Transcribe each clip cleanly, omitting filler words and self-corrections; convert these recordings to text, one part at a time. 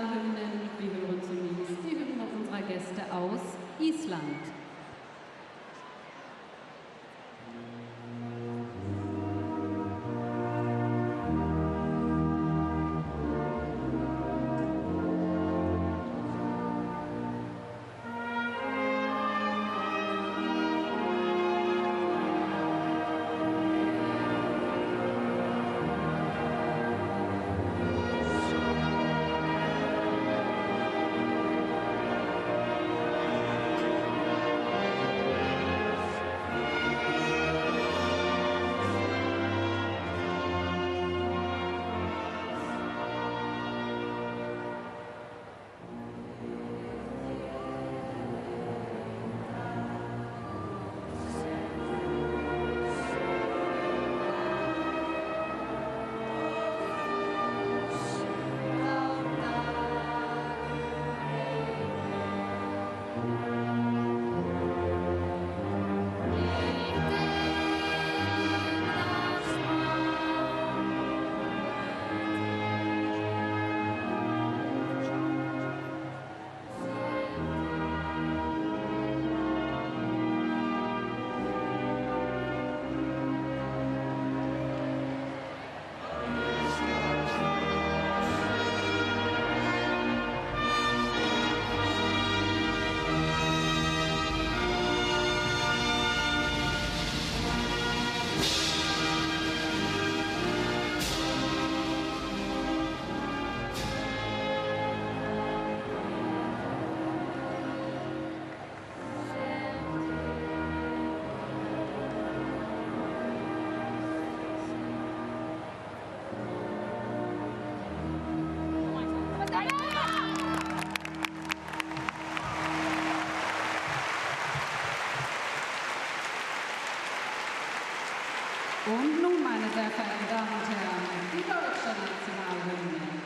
Nationalhymnen. Wir hören zunächst die Hymne unserer Gäste aus Island. Und nun, meine sehr verehrten Damen und Herren, die deutsche Nationalhymne.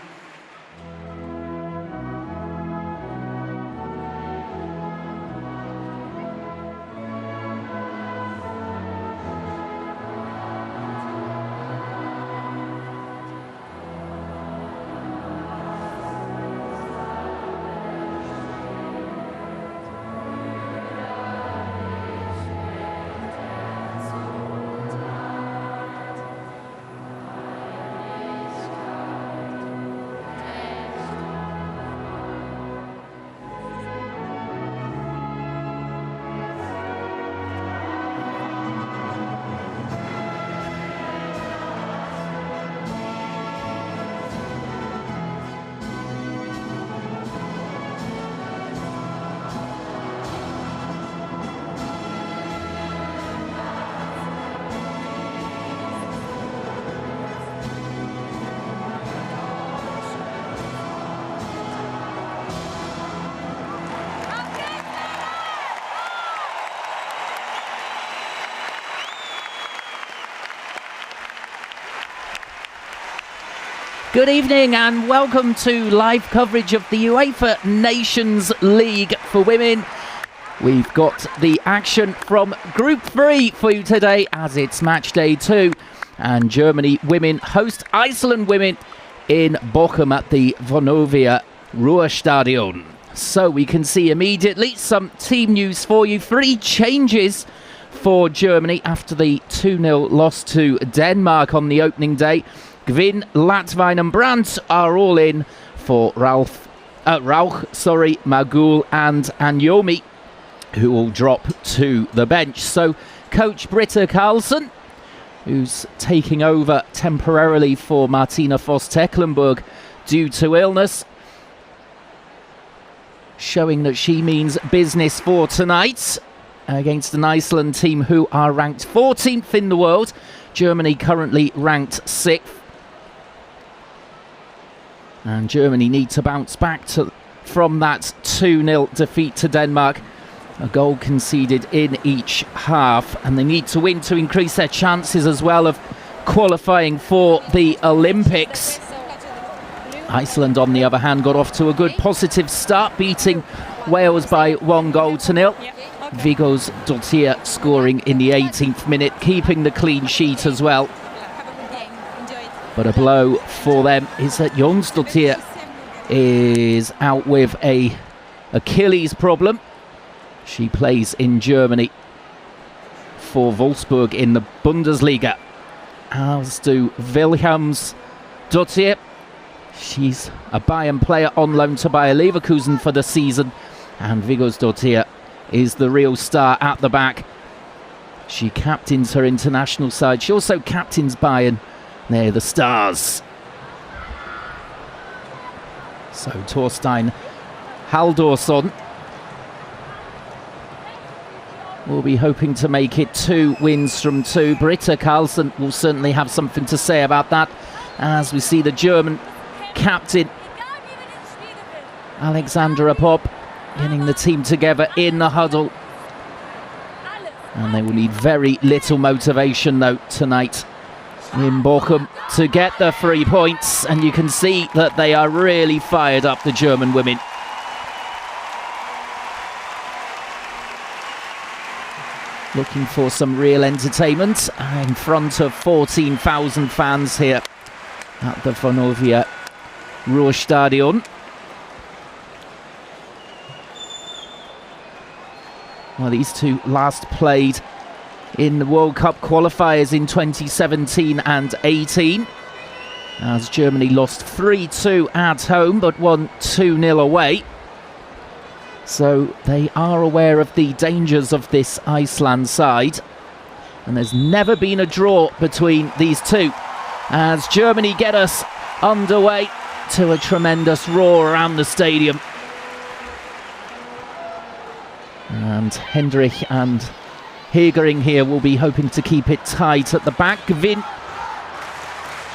Good evening and welcome to live coverage of the UEFA Nations League for women. We've got the action from Group 3 for you today as it's match day 2 and Germany women host Iceland women in Bochum at the Vonovia Ruhrstadion. So we can see immediately some team news for you. 3 changes for Germany after the 2-0 loss to Denmark on the opening day. Gwyn, Latvain and Brandt are all in for Rauch, Magul and Anyomi, who will drop to the bench. So coach Britta Karlsson, who's taking over temporarily for Martina Voss-Tecklenburg due to illness, showing that she means business for tonight against an Iceland team who are ranked 14th in the world. Germany currently ranked 6th. And Germany need to bounce back from that 2-0 defeat to Denmark. A goal conceded in each half. And they need to win to increase their chances as well of qualifying for the Olympics. Iceland, on the other hand, got off to a good positive start, beating Wales by 1-0. Viggo's Dottir scoring in the 18th minute, keeping the clean sheet as well. But a blow for them is that Jónsdóttir is out with a Achilles problem. She plays in Germany for Wolfsburg in the Bundesliga. As do Wilhelmsdottir. She's a Bayern player on loan to Bayer Leverkusen for the season. And Vigosdottir is the real star at the back. She captains her international side. She also captains Bayern. They're the stars. So Torstein Haldorsson will be hoping to make it 2 wins from 2. Britta Karlsson will certainly have something to say about that, as we see the German captain Alexandra Popp getting the team together in the huddle. And they will need very little motivation though tonight in Bochum to get the 3 points, and you can see that they are really fired up, the German women. Looking for some real entertainment in front of 14,000 fans here at the Vonovia Ruhrstadion. Well, these two last played in the World Cup qualifiers in 2017 and 18, as Germany lost 3-2 at home but won 2-0 away. So they are aware of the dangers of this Iceland side, and there's never been a draw between these two, as Germany get us underway to a tremendous roar around the stadium. And Hendrich and Hegering here will be hoping to keep it tight at the back. Vin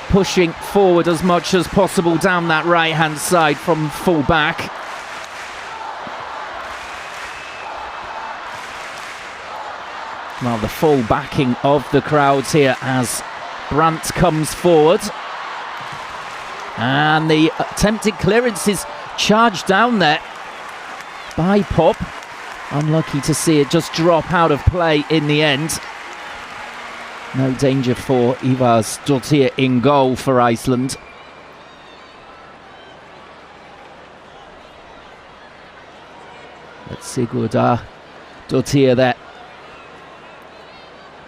pushing forward as much as possible down that right hand side from full back. Well, the full backing of the crowds here as Brandt comes forward. And the attempted clearance is charged down there by Popp. Unlucky to see it just drop out of play in the end. No danger for Ivarsdottir in goal for Iceland. But Sigurdardottir there,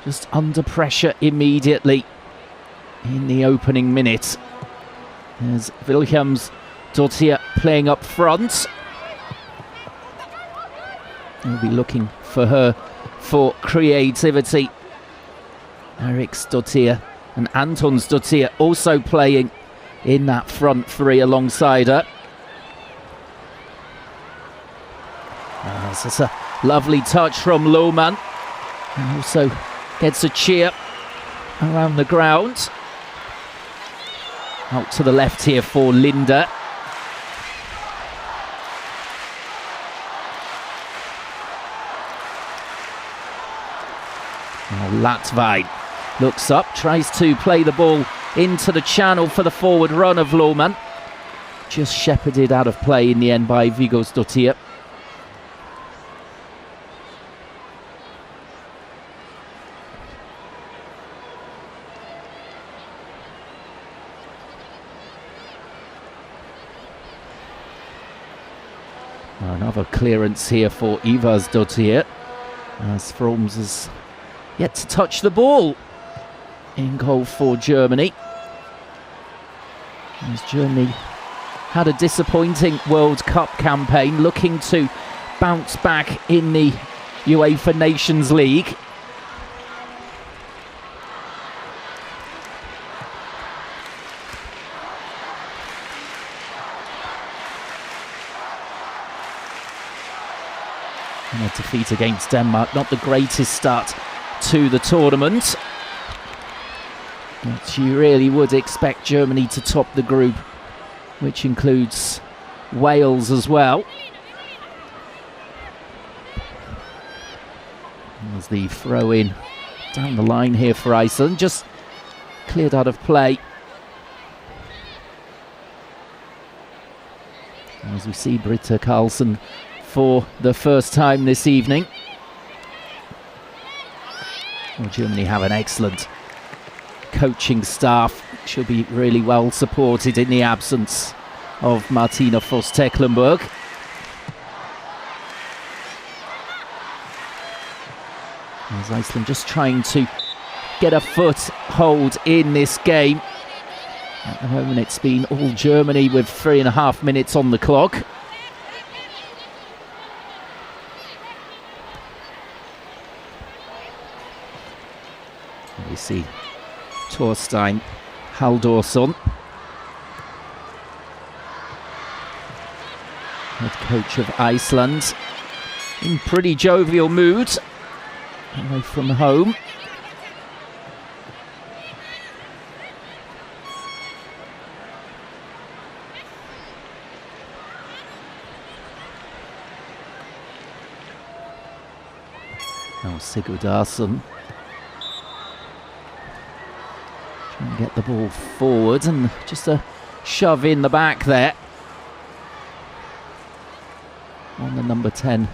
just under pressure immediately in the opening minute. There's Wilhelmsdottir playing up front. We'll be looking for her for creativity. Eriksdottir and Antonsdottir also playing in that front three alongside her. That's a lovely touch from Lohmann, and also gets a cheer around the ground. Out to the left here for Linda. Latvine looks up, tries to play the ball into the channel for the forward run of Lohmann. Just shepherded out of play in the end by Vigosdottir. Another clearance here for Ivarsdottir, as Froms has yet to touch the ball in goal for Germany. As Germany had a disappointing World Cup campaign, looking to bounce back in the UEFA Nations League. And a defeat against Denmark, not the greatest start to the tournament. But you really would expect Germany to top the group, which includes Wales as well. There's the throw in down the line here for Iceland, just cleared out of play. As we see Britta Karlsson for the first time this evening. Well, Germany have an excellent coaching staff. She'll be really well supported in the absence of Martina Voss-Tecklenburg. As Iceland just trying to get a foothold in this game. At the moment it's been all Germany with 3.5 minutes on the clock. And we see Torstein Halldórsson, head coach of Iceland, in pretty jovial mood away from home. Now Sigurdarsson trying to get the ball forward and just a shove in the back there on the number 10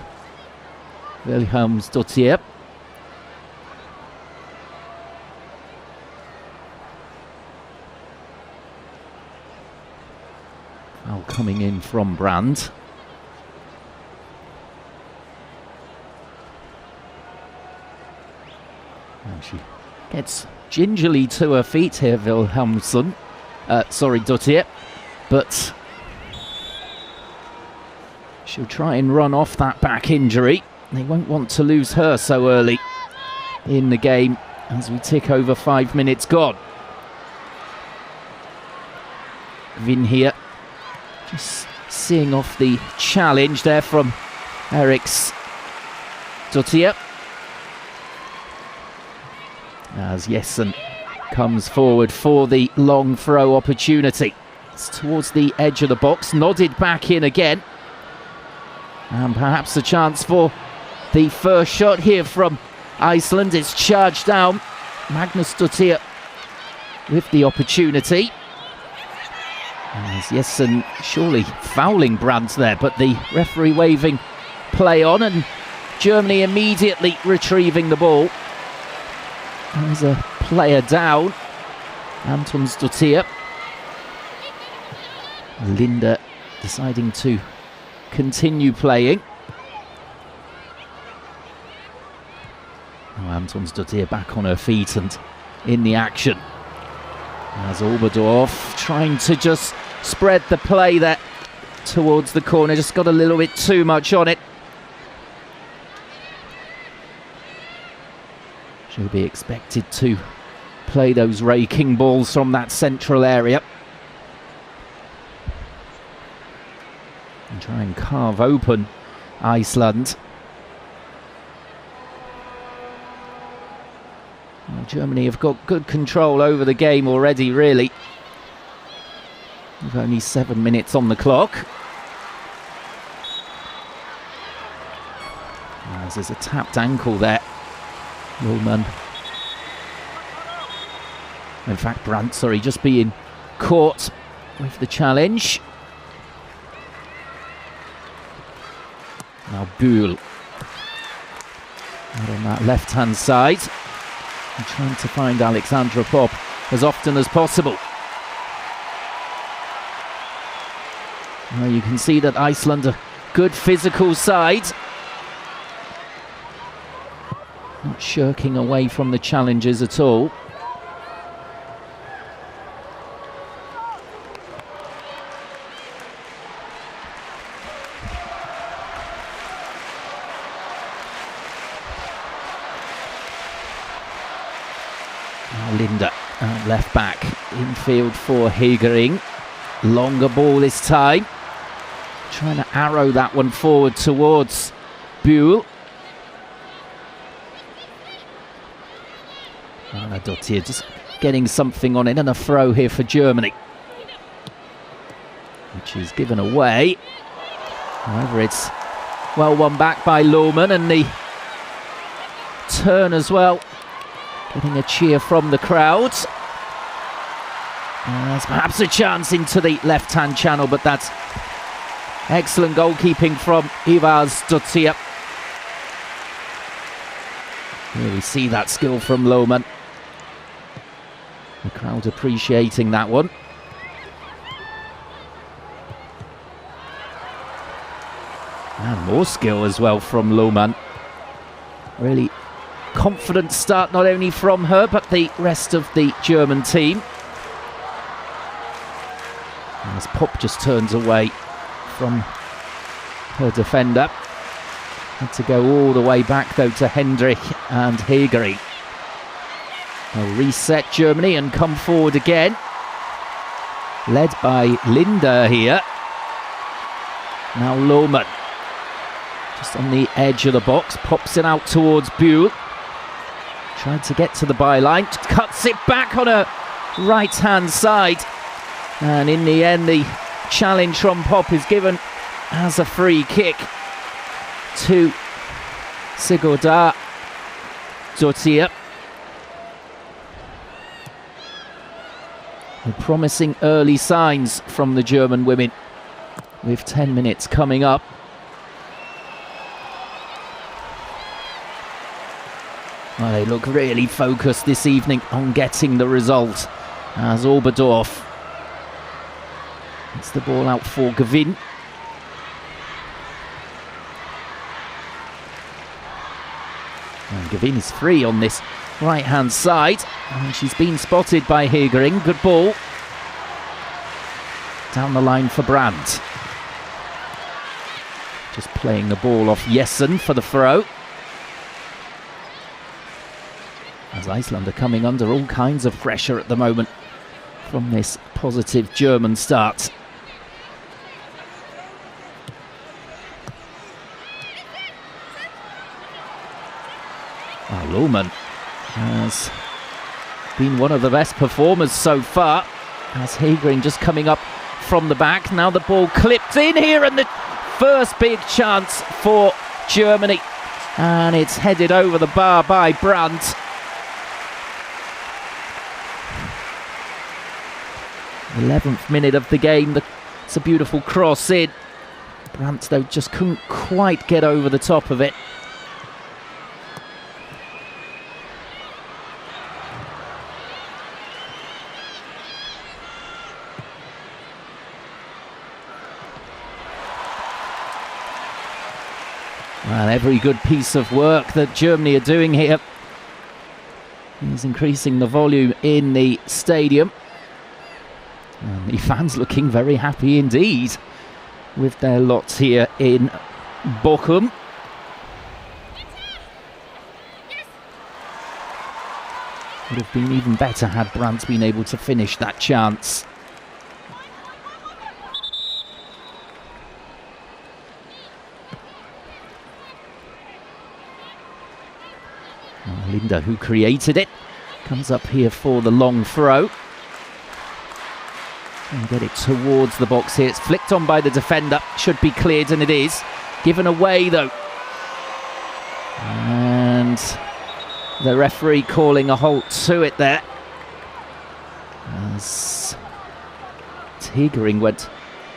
Vilhelmsdottir. Foul coming in from Brand. And she gets gingerly to her feet here, Dottir, but she'll try and run off that back injury. They won't want to lose her so early in the game as we tick over 5 minutes gone. Vin here, just seeing off the challenge there from Eriks Dottir. As Jessen comes forward for the long throw opportunity. It's towards the edge of the box, nodded back in again. And perhaps a chance for the first shot here from Iceland. It's charged down. Magnus Dottir with the opportunity. As Jessen surely fouling Brandt there, but the referee waving play on, and Germany immediately retrieving the ball. There's a player down, Antons Dottir. Linda deciding to continue playing. Now Antons Dottir back on her feet and in the action. As Oberdorf trying to just spread the play there towards the corner, just got a little bit too much on it. She'll be expected to play those raking balls from that central area and try and carve open Iceland. Well, Germany have got good control over the game already, really. With only 7 minutes on the clock. As there's a tapped ankle there. Lohmann. In fact, Brandt, just being caught with the challenge. Now Bühl. Out on that left-hand side. And trying to find Alexandra Popp as often as possible. Now you can see that Iceland are good physical side. Not shirking away from the challenges at all. Now Linda, left back, infield for Hegering. Longer ball this time. Trying to arrow that one forward towards Bühl. Dottir just getting something on it, and a throw here for Germany, which is given away. However, it's well won back by Lohmann, and the turn as well, getting a cheer from the crowd. There's perhaps a chance into the left-hand channel, but that's excellent goalkeeping from Ivars Dottir. Here we see that skill from Lohmann. The crowd appreciating that one. And more skill as well from Lohmann. Really confident start, not only from her, but the rest of the German team. As Pop just turns away from her defender. Had to go all the way back, though, to Hendrich and Hegering. They'll reset Germany and come forward again. Led by Linda here. Now Lohmann. Just on the edge of the box, pops it out towards Buell. Tried to get to the byline, cuts it back on her right-hand side. And in the end, the challenge from Pop is given as a free kick to Sigurdar Dottir. Promising early signs from the German women, with 10 minutes coming up. Well, they look really focused this evening on getting the result, as Oberdorf gets the ball out for Gavin. And Gavin is free on this right-hand side, and she's been spotted by Hegering. Good ball. Down the line for Brandt. Just playing the ball off Jessen for the throw. As Iceland are coming under all kinds of pressure at the moment from this positive German start. Lohmann has been one of the best performers so far, as Hegering just coming up from the back. Now the ball clipped in here, and the first big chance for Germany, and it's headed over the bar by Brandt. The 11th minute of the game. It's a beautiful cross in. Brandt, though, just couldn't quite get over the top of it. Well, every good piece of work that Germany are doing here is increasing the volume in the stadium. And the fans looking very happy indeed with their lots here in Bochum. Would have been even better had Brandt been able to finish that chance. Linda, who created it, comes up here for the long throw. And get it towards the box here. It's flicked on by the defender. Should be cleared, and it is. Given away, though. And the referee calling a halt to it there. As Hegering went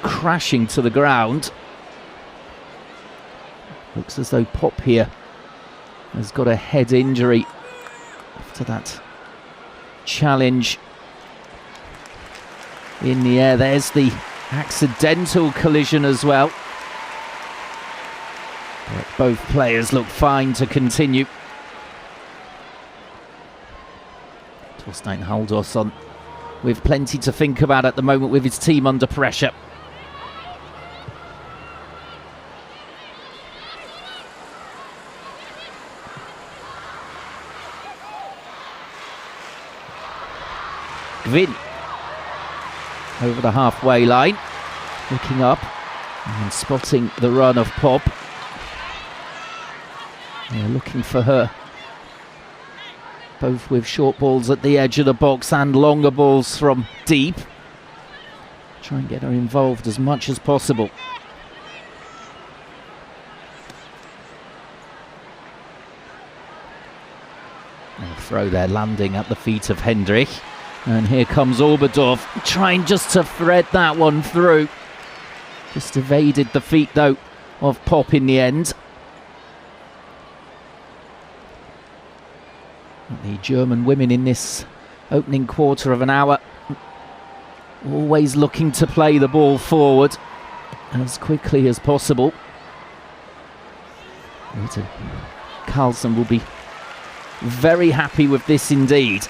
crashing to the ground. Looks as though Pop here has got a head injury after that challenge in the air. There's the accidental collision as well. But both players look fine to continue. Torstein Halldórsson with plenty to think about at the moment with his team under pressure. Gvin over the halfway line, looking up and spotting the run of Pop. They're looking for her, both with short balls at the edge of the box and longer balls from deep. Try and get her involved as much as possible. And a throw there landing at the feet of Hendrich. And here comes Oberdorf, trying just to thread that one through. Just evaded the feet, though, of Pop in the end. The German women in this opening quarter of an hour always looking to play the ball forward as quickly as possible. Rita Carlson will be very happy with this indeed.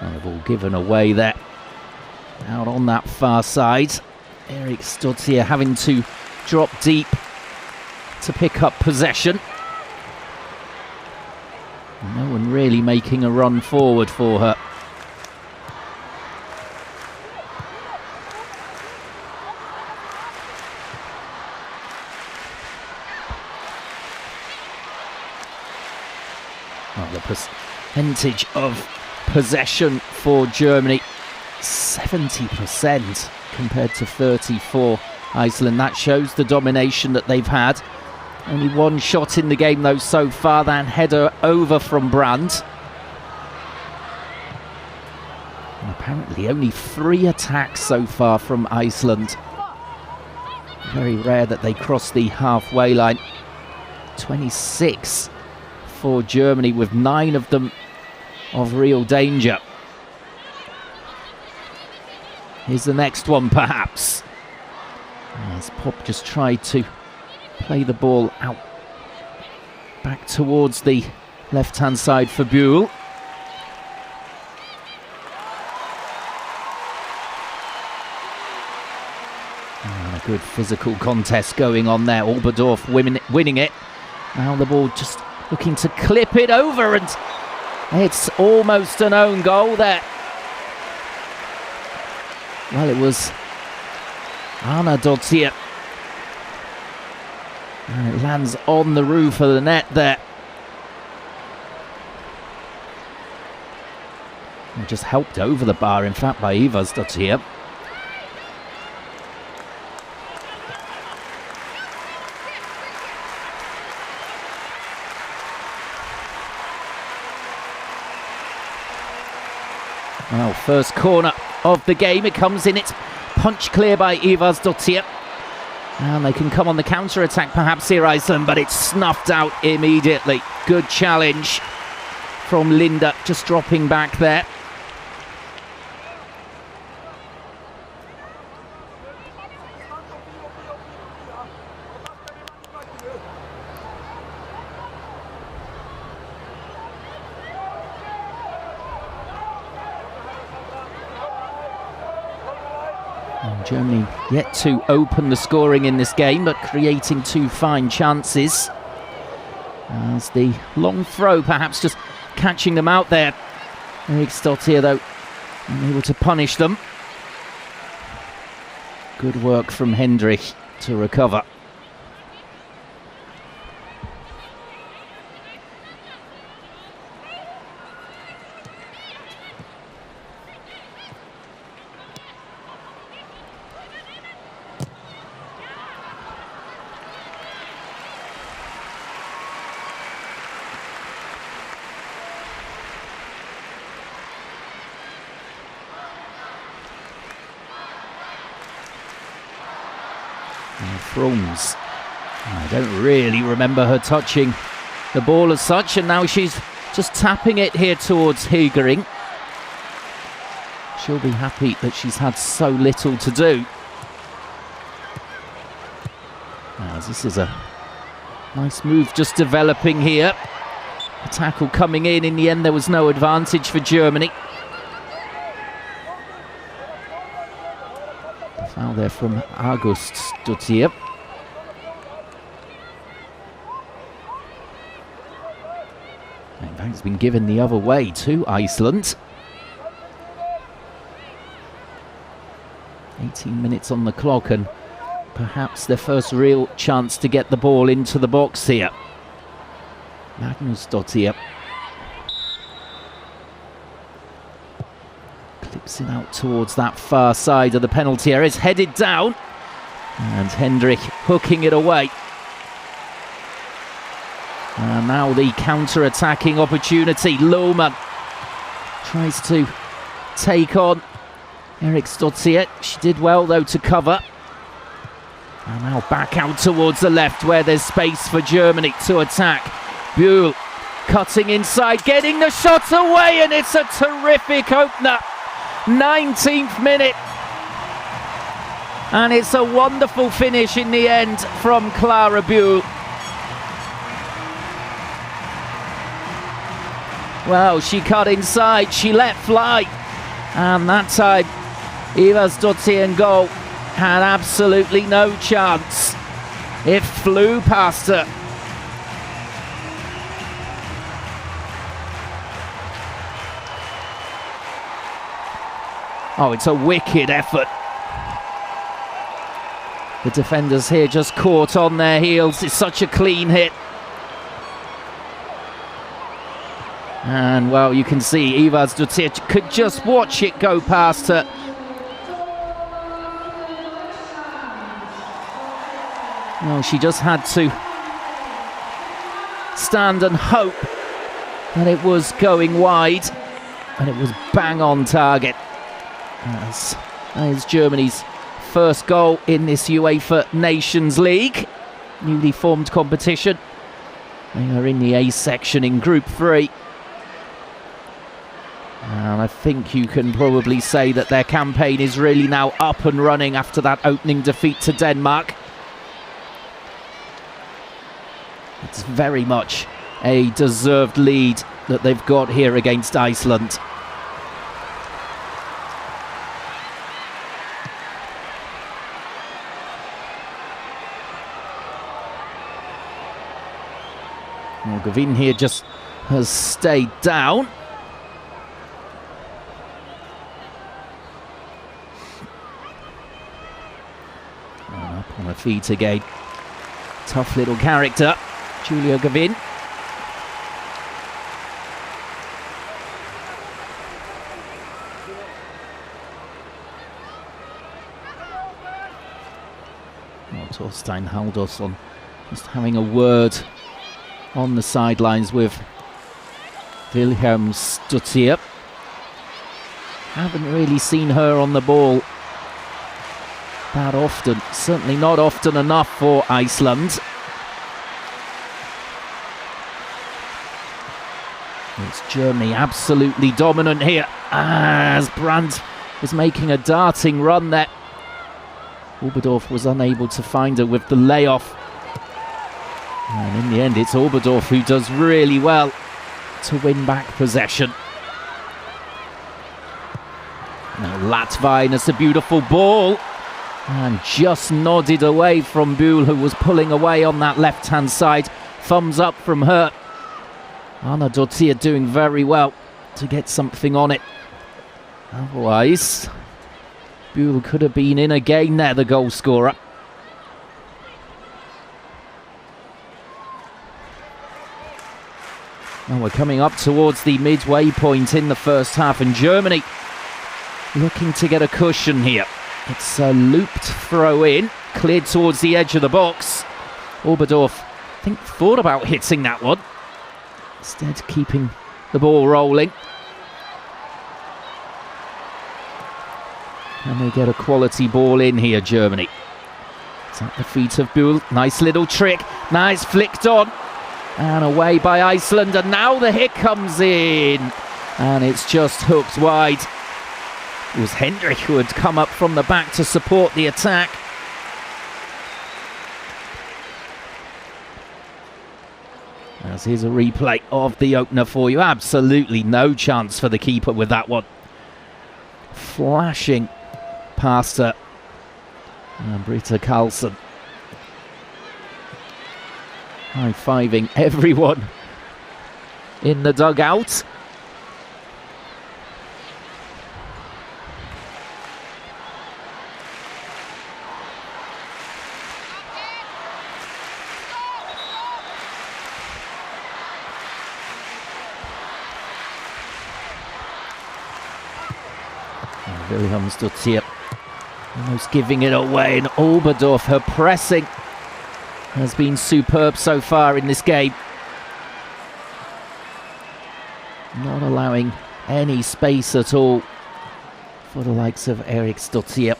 They've all given away there. Out on that far side. Erik Stottier having to drop deep to pick up possession. No one really making a run forward for her. Well, the percentage of possession for Germany, 70% compared to 34 Iceland. That shows the domination that they've had. Only one shot in the game though so far, that header over from Brandt. And apparently only 3 attacks so far from Iceland. Very rare that they cross the halfway line. 26 for Germany, with 9 of them of real danger. Here's the next one, perhaps. As Pop just tried to play the ball out back towards the left-hand side for Buell. And a good physical contest going on there. Oberdorf winning it. Now the ball just looking to clip it over, and it's almost an own goal there. Well, it was Anna Dottier. And it lands on the roof of the net there. And just helped over the bar, in fact, by Ivas Dottier. Well, first corner of the game. It comes in. It's punched clear by Ivas Dottier. And they can come on the counter-attack perhaps here, Iceland, but it's snuffed out immediately. Good challenge from Linda, just dropping back there. Germany yet to open the scoring in this game, but creating 2 fine chances. As the long throw perhaps just catching them out there. Erik Stottier though unable to punish them. Good work from Hendrik to recover. Frums. I don't really remember her touching the ball as such, and now she's just tapping it here towards Hegering. She'll be happy that she's had so little to do. As this is a nice move just developing here. A tackle coming in the end there was no advantage for Germany. The foul there from August Dottier. In fact, it's been given the other way to Iceland. 18 minutes on the clock, and perhaps their first real chance to get the ball into the box here. Magnus Dottier clips it out towards that far side of the penalty area. It's headed down, and Hendrik hooking it away. And now the counter-attacking opportunity. Lohmann tries to take on Eriksdottir. She did well though to cover. And now back out towards the left where there's space for Germany to attack. Buell cutting inside, getting the shot away, and it's a terrific opener. 19th minute. And it's a wonderful finish in the end from Clara Buell. Well, she cut inside, she let fly. And that time, Ivarsdottir in goal had absolutely no chance. It flew past her. Oh, it's a wicked effort. The defenders here just caught on their heels. It's such a clean hit. And, well, you can see Ivarsdottir could just watch it go past her. Well, she just had to stand and hope that it was going wide, and it was bang on target. That is Germany's first goal in this UEFA Nations League, newly formed competition. They are in the A section in Group 3. And I think you can probably say that their campaign is really now up and running after that opening defeat to Denmark. It's very much a deserved lead that they've got here against Iceland. Well, Gavin here just has stayed down. And up on her feet again. Tough little character, Julia Gavin. Torstein Halldórsson just having a word on the sidelines with Vilhelmsdottir. Haven't really seen her on the ball that often, certainly not often enough for Iceland. It's Germany absolutely dominant here as Brandt was making a darting run there. Oberdorf was unable to find her with the layoff. And in the end, it's Oberdorf who does really well to win back possession. Now Latvain, it's a beautiful ball. And just nodded away from Buell, who was pulling away on that left-hand side. Thumbs up from her. Anna Dottir doing very well to get something on it. Otherwise, Buell could have been in again there, the goal scorer. Now we're coming up towards the midway point in the first half, and Germany looking to get a cushion here. It's a looped throw in, cleared towards the edge of the box. Oberdorf, I think, thought about hitting that one. Instead, keeping the ball rolling. And they get a quality ball in here, Germany. It's at the feet of Buell. Nice little trick. Nice flicked on. And away by Iceland. And now the hit comes in. And it's just hooked wide. It was Hendrik who had come up from the back to support the attack. As here's a replay of the opener for you. Absolutely no chance for the keeper with that one. Flashing past her. And Britta Karlsson high-fiving everyone in the dugout. Vilhelmsdottir almost giving it away, and Oberdorf, her pressing has been superb so far in this game. Not allowing any space at all for the likes of Eriksdottir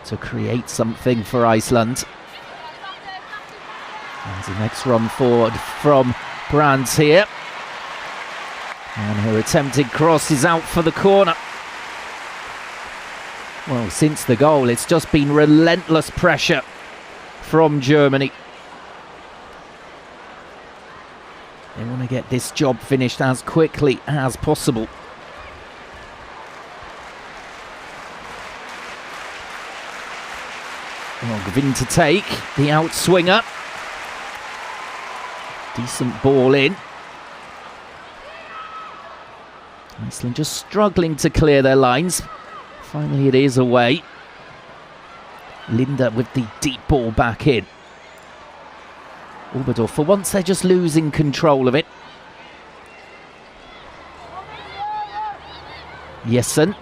to create something for Iceland. And the next run forward from Brands here. And her attempted cross is out for the corner. Well, since the goal, it's just been relentless pressure from Germany. They want to get this job finished as quickly as possible. Well, Gvin to take the outswinger. Decent ball in. Iceland just struggling to clear their lines. Finally it is away. Linda with the deep ball back in. Oberdorf, for once they're just losing control of it. Jessen.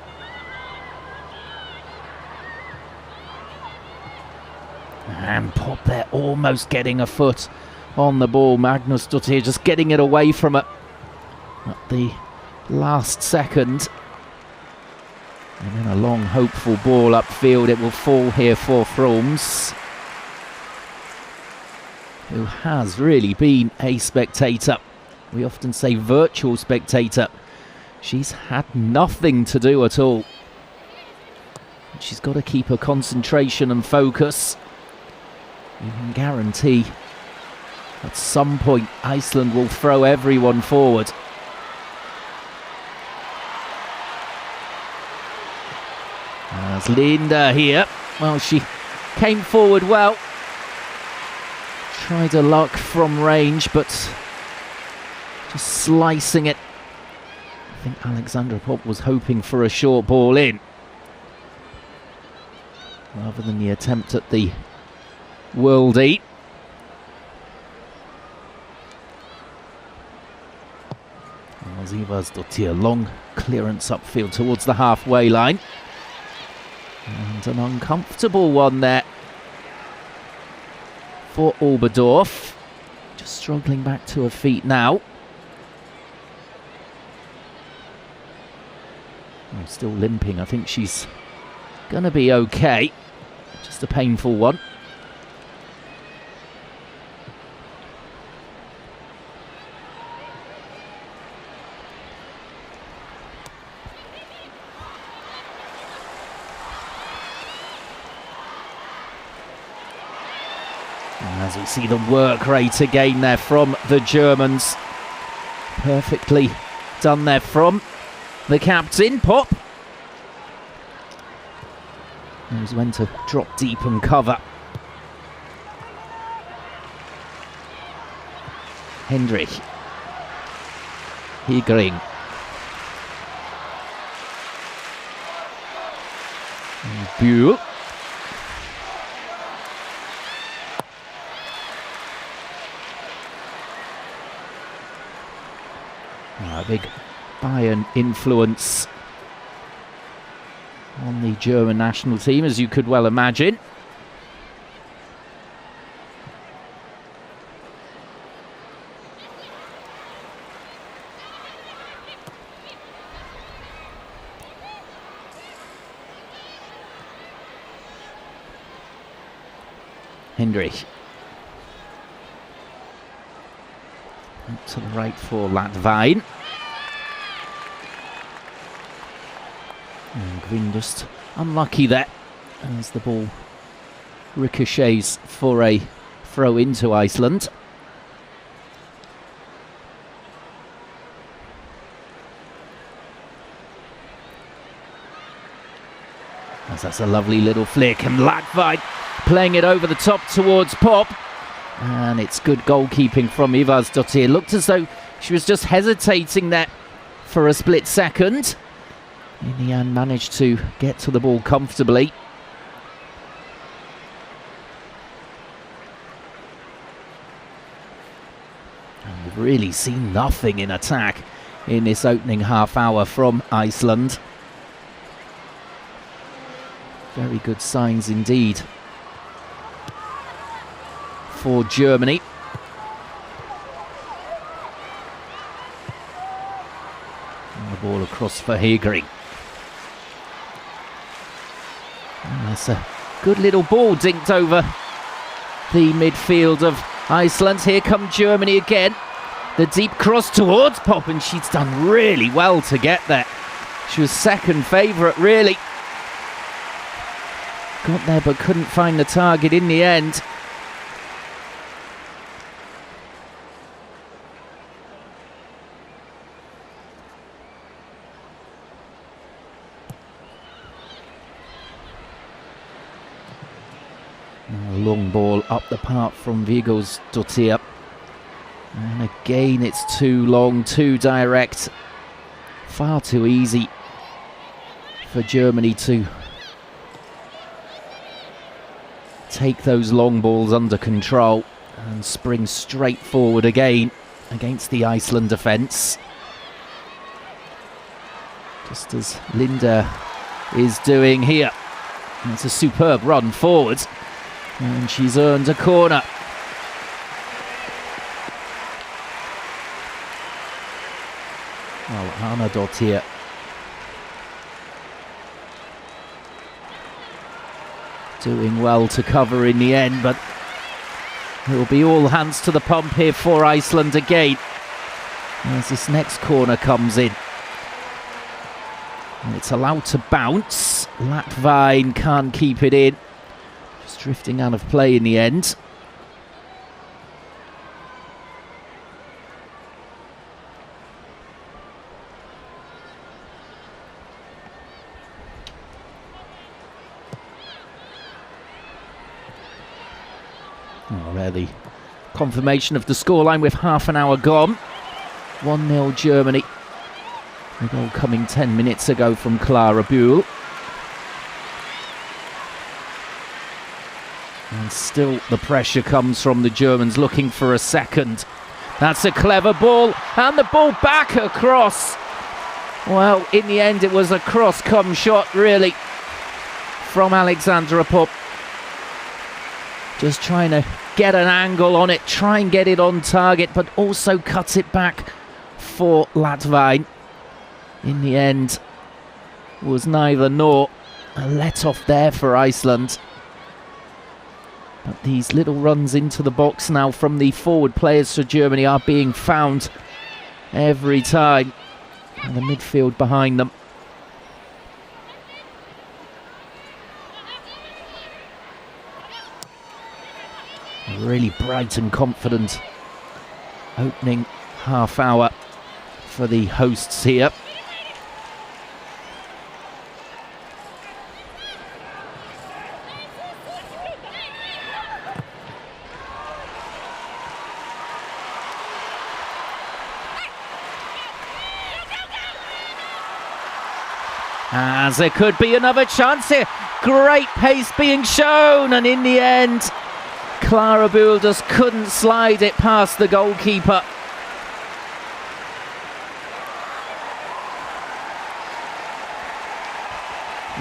And Pop there almost getting a foot on the ball. Magnus Dottir just getting it away from it at the last second. And then a long hopeful ball upfield. It will fall here for Froms, who has really been a spectator. We often say virtual spectator. She's had nothing to do at all. She's got to keep her concentration and focus. You can guarantee at some point Iceland will throw everyone forward. As Linda here, well, she came forward well. Tried her luck from range, but just slicing it. I think Alexandra Pop was hoping for a short ball in, rather than the attempt at the worldie. Eriksdottir, long clearance upfield towards the halfway line. And an uncomfortable one there for Oberdorf. Just struggling back to her feet now. Oh, still limping. I think she's going to be okay. Just a painful one. As we see the work rate again there from the Germans. Perfectly done there from the captain, Pop. Knows when to drop deep and cover. Hendrik. Hegring. Buell. A big Bayern influence on the German national team, as you could well imagine. Hendrik. Up to the right for Latvain. And Gvin just unlucky there as the ball ricochets for a throw into Iceland. As that's a lovely little flick, and Latvain playing it over the top towards Pop. And it's good goalkeeping from Eriksdottir. Looked as though she was just hesitating there for a split second. In the end, managed to get to the ball comfortably. And we've really seen nothing in attack in this opening half hour from Iceland. Very good signs indeed for Germany. And the ball across for Hegering. That's a good little ball dinked over the midfield of Iceland. Here come Germany again. The deep cross towards Pop, and she's done really well to get there. She was second favourite, really. Got there but couldn't find the target in the end. A long ball up the park from Viggo's Dottir. And again it's too long, too direct. Far too easy for Germany to take those long balls under control and spring straight forward again against the Iceland defence. Just as Linda is doing here. And it's a superb run forward. And she's earned a corner. Well, Anna Dottir doing well to cover in the end, but it will be all hands to the pump here for Iceland again as this next corner comes in. And it's allowed to bounce. Latvine can't keep it in. Just drifting out of play in the end. Oh, there the confirmation of the scoreline with half an hour gone. 1-0 Germany. The goal coming 10 minutes ago from Clara Buell. And still the pressure comes from the Germans looking for a second. That's a clever ball, and the ball back across. Well, in the end it was a cross-come shot really from Alexandra Popp. Just trying to get an angle on it, try and get it on target, but also cut it back for Latvine. In the end, was neither nor. A let-off there for Iceland. But these little runs into the box now from the forward players for Germany are being found every time. And the midfield behind them. A really bright and confident opening half hour for the hosts here. As there could be another chance here. Great pace being shown, and in the end, Clara Buell just couldn't slide it past the goalkeeper.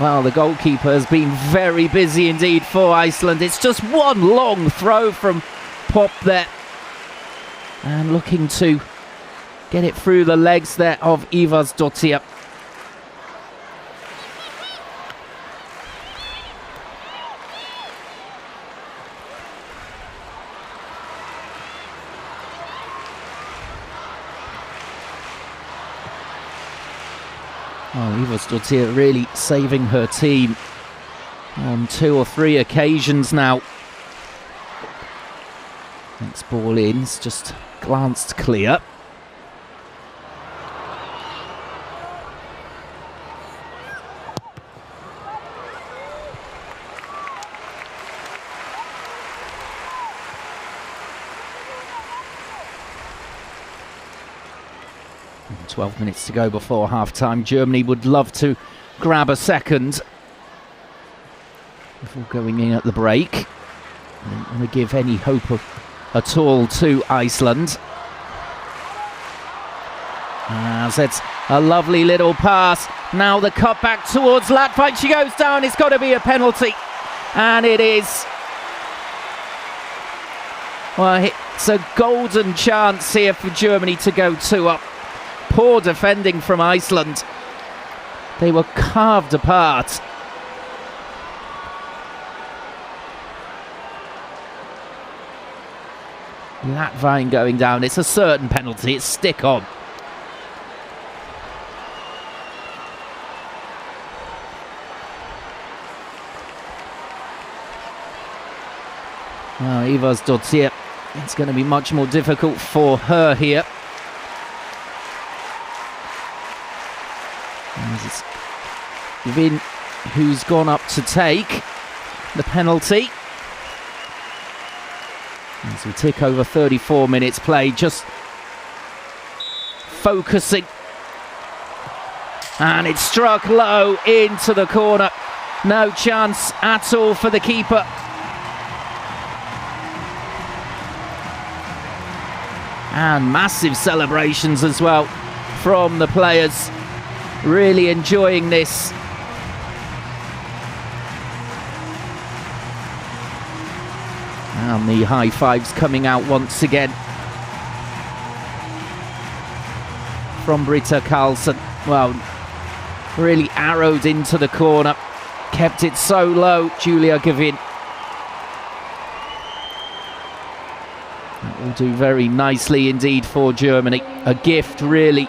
Well, the goalkeeper has been very busy indeed for Iceland. It's just one long throw from Popp there. And looking to get it through the legs there of Ivas Dottir. Oh, Ivas Dottir really saving her team on 2 or 3 occasions now. Next ball in, it's just glanced clear. And 12 minutes to go before half-time. Germany would love to grab a second before going in at the break. They don't want to give any hope at all to Iceland. As it's a lovely little pass. Now the cut back towards Latvine. She goes down. It's got to be a penalty. And it is. Well, it's a golden chance here for Germany to go 2 up. Poor defending from Iceland. They were carved apart. Latvine going down. It's a certain penalty. It's stick on. Well, Ivarsdottir, it's going to be much more difficult for her here. It's Vin who's gone up to take the penalty. As we tick over 34 minutes played, just focusing. And it struck low into the corner. No chance at all for the keeper. And massive celebrations as well from the players. Really enjoying this. And the high fives coming out once again from Britta Karlsson. Well, really arrowed into the corner. Kept it so low, Julia Gavin. That will do very nicely indeed for Germany. A gift, really.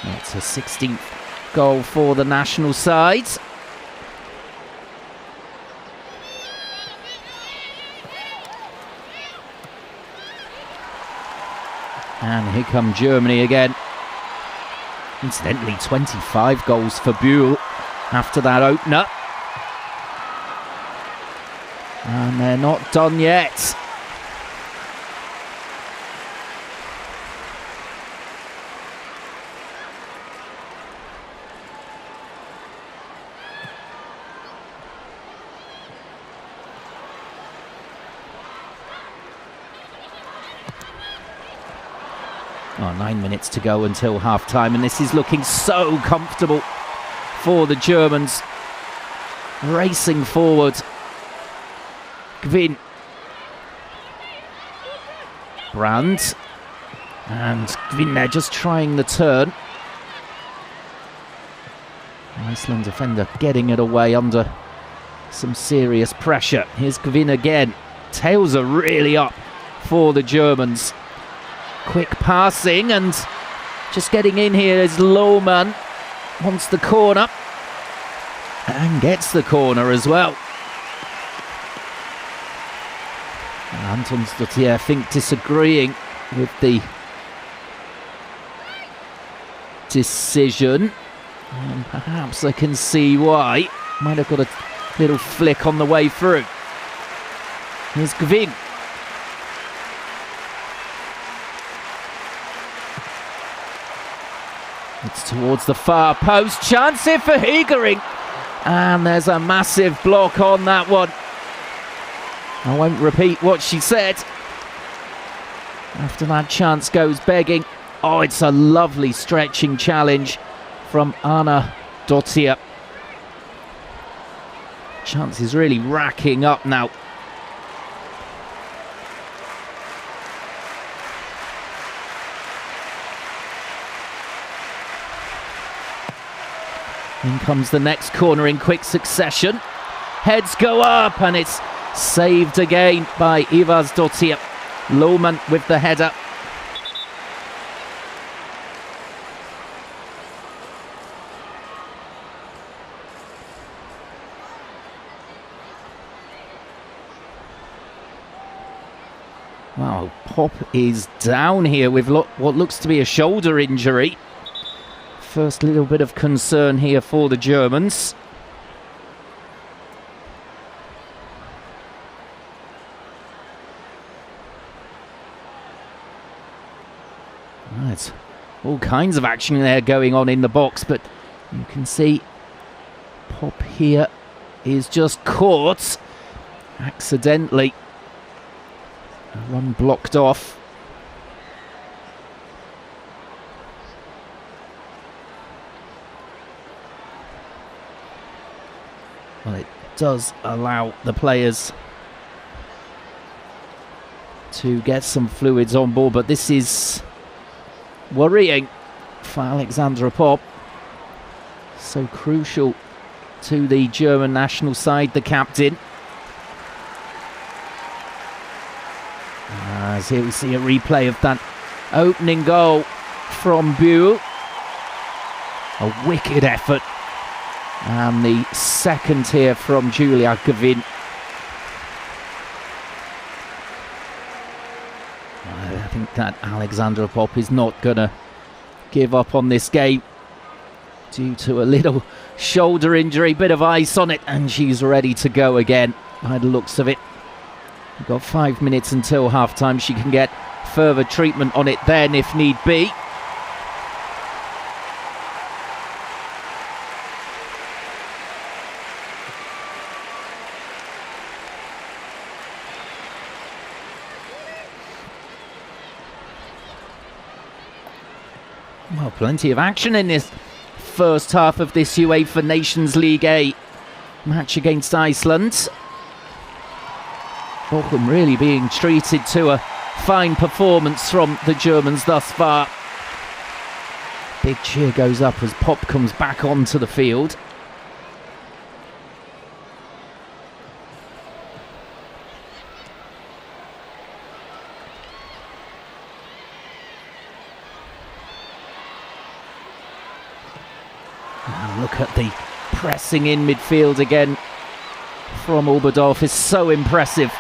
It's a 16th goal for the national side. And here come Germany again. Incidentally, 25 goals for Buell after that opener. And they're not done yet. Oh, 9 minutes to go until half-time, and this is looking so comfortable for the Germans. Racing forward. Gvin. Brandt. And Gvin there just trying the turn. Iceland defender getting it away under some serious pressure. Here's Gvin again. Tails are really up for the Germans. Quick passing, and just getting in here is Lohmann. Wants the corner and gets the corner as well. Antonsdottir, I think, disagreeing with the decision, and perhaps I can see why. Might have got a little flick on the way through. Here's Gvin. It's towards the far post. Chance here for Hegering. And there's a massive block on that one. I won't repeat what she said. After that chance goes begging. Oh, it's a lovely stretching challenge from Anna Dottir. Chance is really racking up now. In comes the next corner in quick succession. Heads go up, and it's saved again by Ivarsdottir. Lohmann with the header. Wow, Pop is down here with what looks to be a shoulder injury. First little bit of concern here for the Germans. It's all kinds of action there going on in the box, but You can see Pop here is just caught accidentally. A run blocked off. Well, it does allow the players to get some fluids on board, but this is worrying for Alexandra Pop. So crucial to the German national side, the captain. As here we see a replay of that opening goal from Buell. A wicked effort. And the second here from Julia Gavin. I think that Alexandra Pop is not going to give up on this game due to a little shoulder injury, bit of ice on it, and she's ready to go again by the looks of it. We've got 5 minutes until half-time. She can get further treatment on it then if need be. Well, plenty of action in this first half of this UEFA Nations League A match against Iceland. Bochum really being treated to a fine performance from the Germans thus far. Big cheer goes up as Pop comes back onto the field. And look at the pressing in midfield again from Oberdorf is so impressive.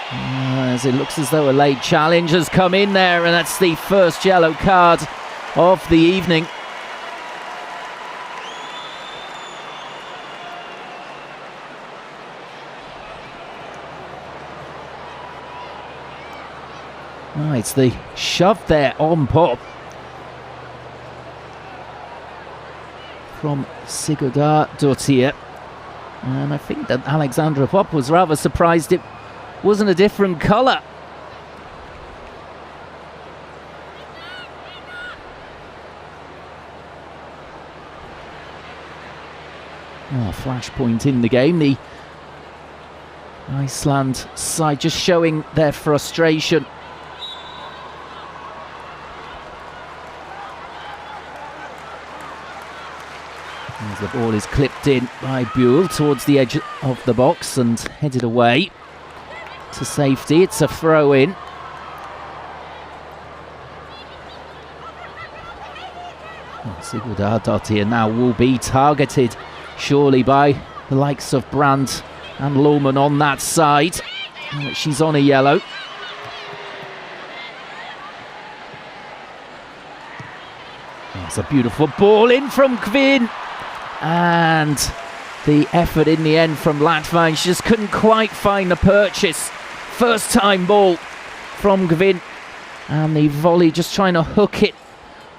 As it looks as though a late challenge has come in there, and that's the first yellow card of the evening. Oh, it's the shove there on Pop from Sigurdardóttir. And I think that Alexandra Pop was rather surprised it wasn't a different colour. Oh, flashpoint in the game. The Iceland side just showing their frustration. As the ball is clipped in by Buell towards the edge of the box and headed away to safety. It's a throw in. Sigurdardóttir now will be targeted surely by the likes of Brandt and Lohmann on that side. She's on a yellow. That's a beautiful ball in from Kvin. And the effort in the end from Latvain, she just couldn't quite find the purchase. First time ball from Gvin, and the volley just trying to hook it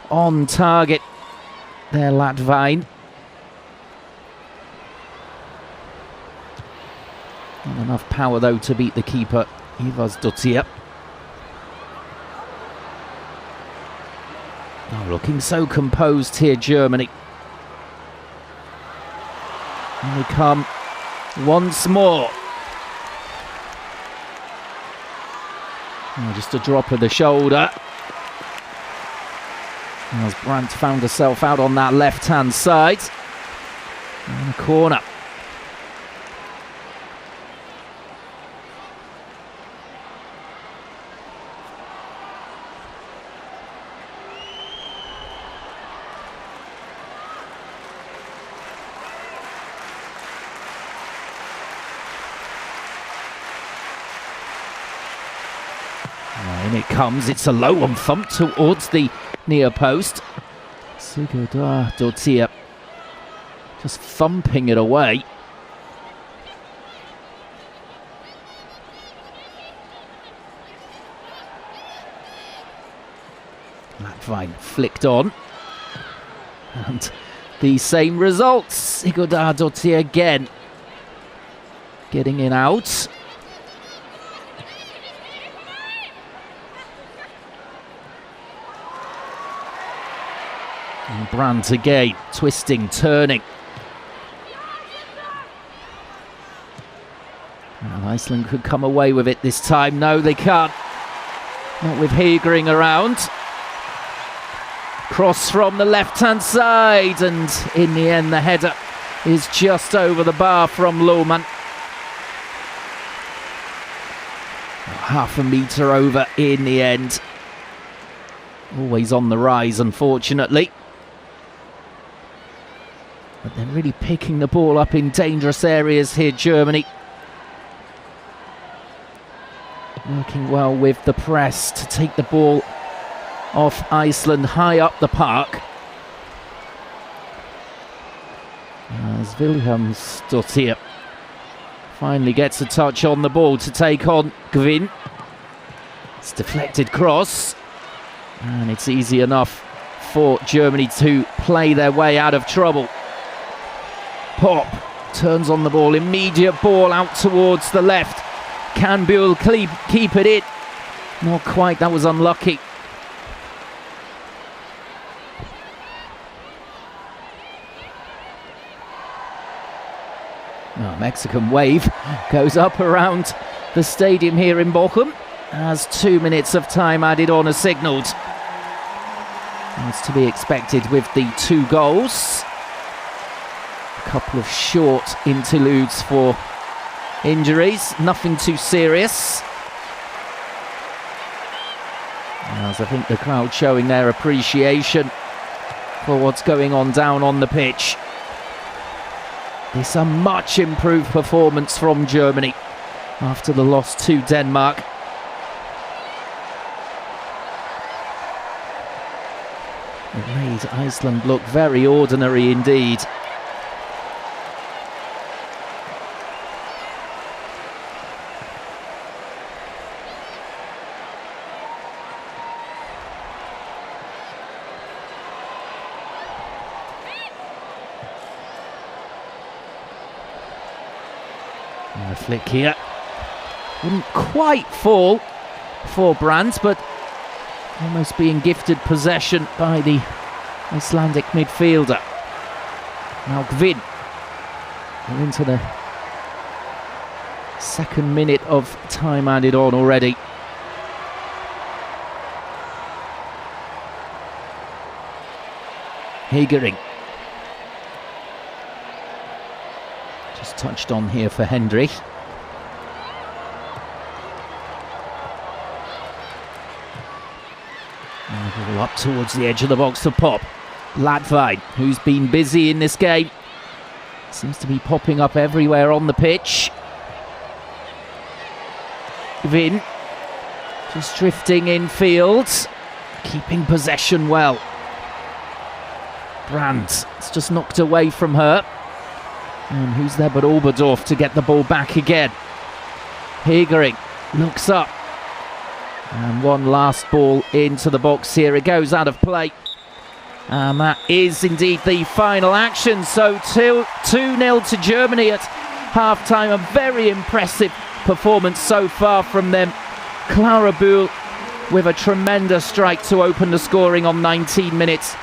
on target there, Latvain. Not enough power though to beat the keeper, Ivarsdóttir. Oh, looking so composed here, Germany. And they come once more. Oh, just a drop of the shoulder. As Brandt found herself out on that left-hand side. In the corner. In it comes, it's a low one thump towards the near post. Sigurdardóttir just thumping it away. Latvain flicked on. And the same results. Sigurdardottir again getting in out. And Brandt again, twisting, turning. Well, Iceland could come away with it this time. No, they can't. Not with Hegering around. Cross from the left-hand side, and in the end the header is just over the bar from Lohmann. Half a metre over in the end. Always on the rise, unfortunately. But they're really picking the ball up in dangerous areas here, Germany. Working well with the press to take the ball off Iceland high up the park. As Vilhelmsdottir finally gets a touch on the ball to take on Gvin. It's deflected cross, and it's easy enough for Germany to play their way out of trouble. Pop turns on the ball, immediate ball out towards the left. Can Buell keep it in? Not quite, that was unlucky. Oh, Mexican wave goes up around the stadium here in Bochum as 2 minutes of time added on as signalled. As to be expected with the 2 goals. A couple of short interludes for injuries, nothing too serious. As I think the crowd showing their appreciation for what's going on down on the pitch. It's a much improved performance from Germany after the loss to Denmark. It made Iceland look very ordinary indeed. And a flick here. Wouldn't quite fall for Brandt, but almost being gifted possession by the Icelandic midfielder. Now Gvin. We're into the second minute of time added on already. Hegering. Just touched on here for Hendry. All up towards the edge of the box for Pop. Ladvine, who's been busy in this game, seems to be popping up everywhere on the pitch. Gvin, just drifting in field, keeping possession well. Brandt, it's just knocked away from her. And who's there but Oberdorf to get the ball back again. Hegering looks up. And one last ball into the box here. It goes out of play. And that is indeed the final action. So 2-0 to Germany at half-time. A very impressive performance so far from them. Clara Buell with a tremendous strike to open the scoring on 19 minutes.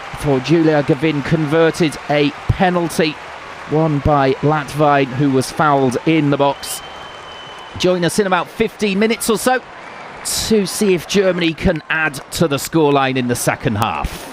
Before Julia Gvin converted a penalty. Won by Ladvine, who was fouled in the box. Join us in about 15 minutes or so to see if Germany can add to the scoreline in the second half.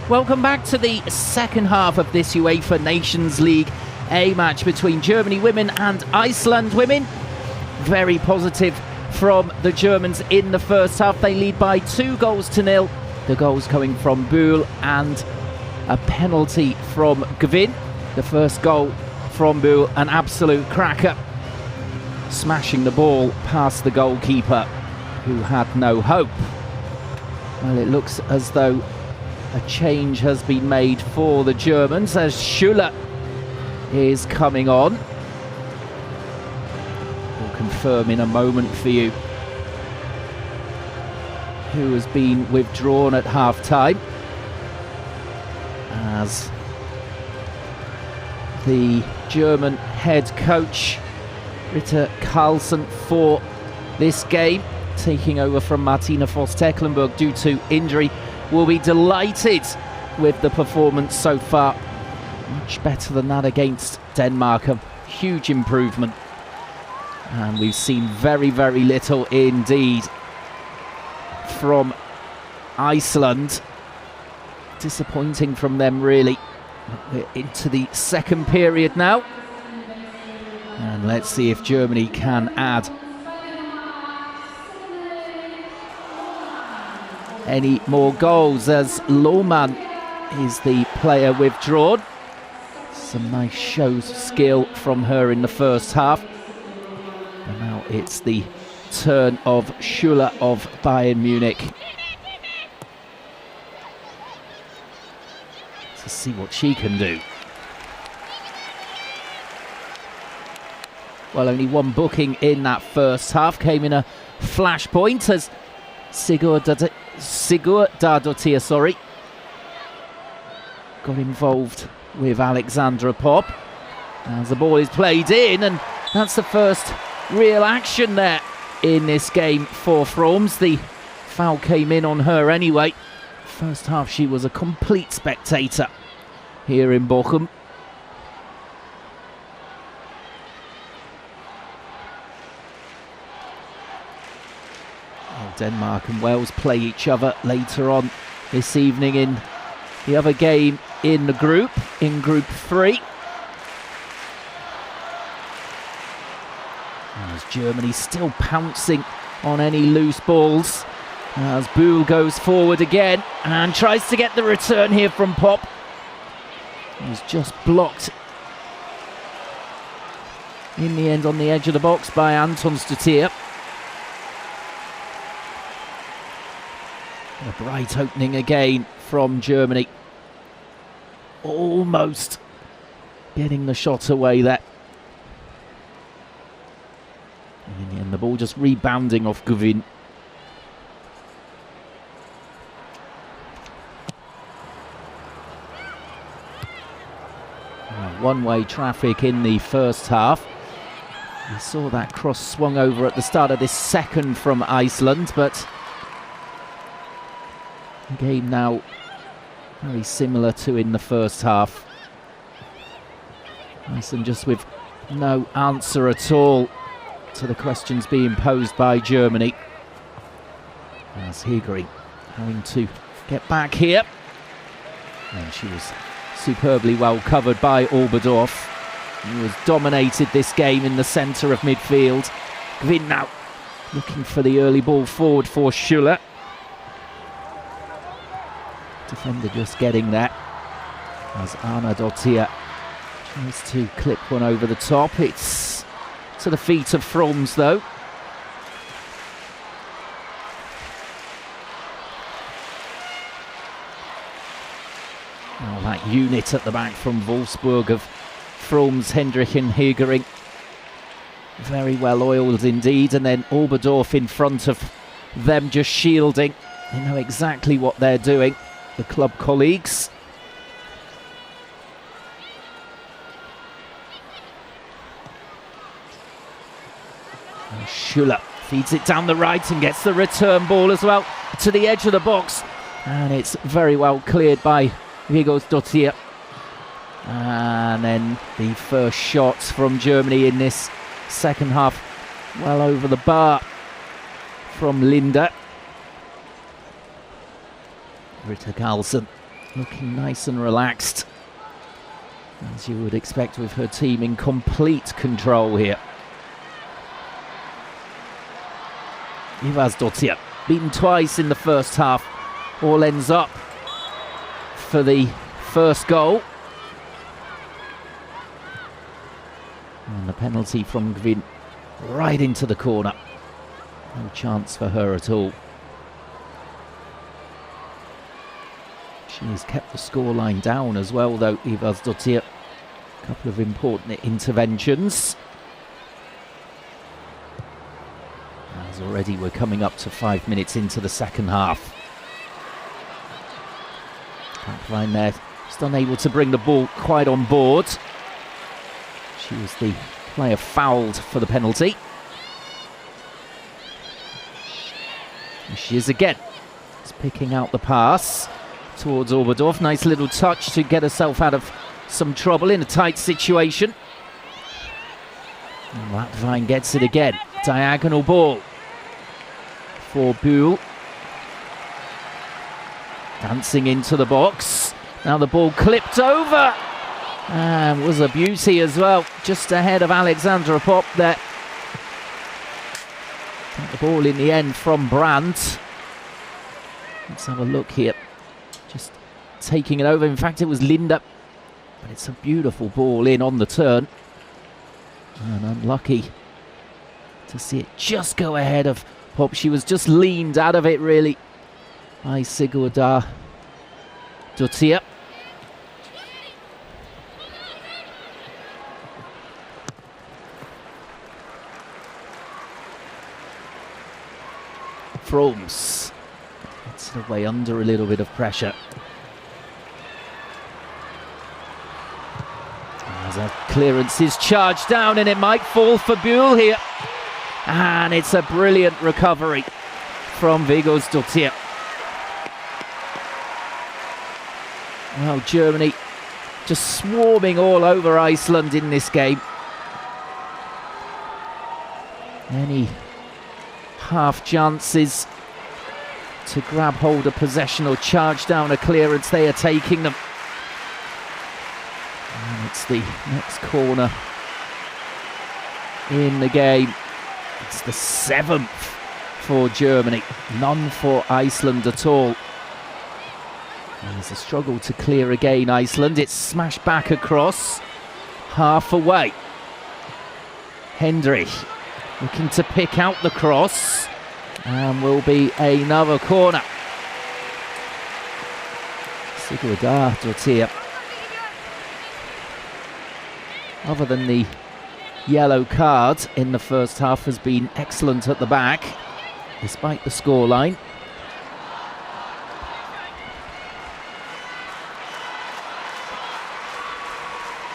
Welcome back to the second half of this UEFA Nations League A match between Germany women and Iceland women. Very positive from the Germans in the first half. They lead by 2-0. The goals coming from Bühl and a penalty from Gwyn. The first goal from Bühl, an absolute cracker, smashing the ball past the goalkeeper, who had no hope. Well, it looks as though a change has been made for the Germans as Schüller is coming on. We'll confirm in a moment for you who has been withdrawn at half-time, as the German head coach Britta Karlsson for this game, taking over from Martina Voss-Tecklenburg due to injury, will be delighted with the performance so far. Much better than that against Denmark, a huge improvement. And we've seen very, very little indeed from Iceland. Disappointing from them, really. We're into the second period now. And let's see if Germany can add any more goals, as Lohmann is the player withdrawn. Some nice shows of skill from her in the first half. And now it's the turn of Schüller of Bayern Munich to see what she can do. Well, only one booking in that first half, came in a flashpoint as Sigurdardottir, got involved with Alexandra Popp as the ball is played in, and that's the first real action there in this game for Froms. The foul came in on her anyway. First half she was a complete spectator here in Bochum. Denmark and Wales play each other later on this evening in the other game in the group, in Group 3. As Germany still pouncing on any loose balls, as Bühl goes forward again and tries to get the return here from Popp. He was just blocked in the end on the edge of the box by Anton Stutier. A bright opening again from Germany. Almost getting the shot away there. And in the end, the ball just rebounding off Gwyn. One-way traffic in the first half. We saw that cross swung over at the start of this second from Iceland, but the game now very similar to in the first half. Iceland just with no answer at all to the questions being posed by Germany. As Hegering having to get back here. And she was superbly well covered by Oberdorf, who has dominated this game in the centre of midfield. Gwyn now looking for the early ball forward for Schüller. Defender just getting there as Anna Dottir tries to clip one over the top. It's to the feet of Froms though. Oh, that unit at the back from Wolfsburg of Froms, Hendrich and Hegering. Very well oiled indeed, and then Oberdorf in front of them just shielding. They know exactly what they're doing, the club colleagues. And Schüller feeds it down the right and gets the return ball as well to the edge of the box, and it's very well cleared by Vigos-Dottir. And then the first shots from Germany in this second half, well over the bar from Linda. Britta Karlsson looking nice and relaxed, as you would expect with her team in complete control here. Ivarsdottir, beaten twice in the first half, all ends up for the first goal. And the penalty from Gvin right into the corner. No chance for her at all. She has kept the scoreline down as well, though, Ivarsdottir. A couple of important interventions. As already we're coming up to 5 minutes into the second half. Backline there, just unable to bring the ball quite on board. She was the player fouled for the penalty. And she is again. Just picking out the pass towards Oberdorf. Nice little touch to get herself out of some trouble in a tight situation. And Latvine gets it again. Diagonal ball for Buhl. Dancing into the box. Now the ball clipped over. And was a beauty as well. Just ahead of Alexandra Pop there. The ball in the end from Brandt. Let's have a look here. Just taking it over. In fact, it was Linda. But it's a beautiful ball in on the turn. And unlucky to see it just go ahead of Pop. She was just leaned out of it, really, by Sigurdardottir. Froms gets it away under a little bit of pressure. As a clearance is charged down, and it might fall for Buhl here. And it's a brilliant recovery from Vigosdottir. Well, Germany just swarming all over Iceland in this game. Any half chances to grab hold of possession or charge down a clearance, they are taking them. And it's the next corner in the game. It's the 7th for Germany, none for Iceland at all. And there's a struggle to clear again, Iceland. It's smashed back across, half away. Hendrich looking to pick out the cross, and will be another corner. Sigurdardottir. Other than the yellow card in the first half, has been excellent at the back, despite the scoreline.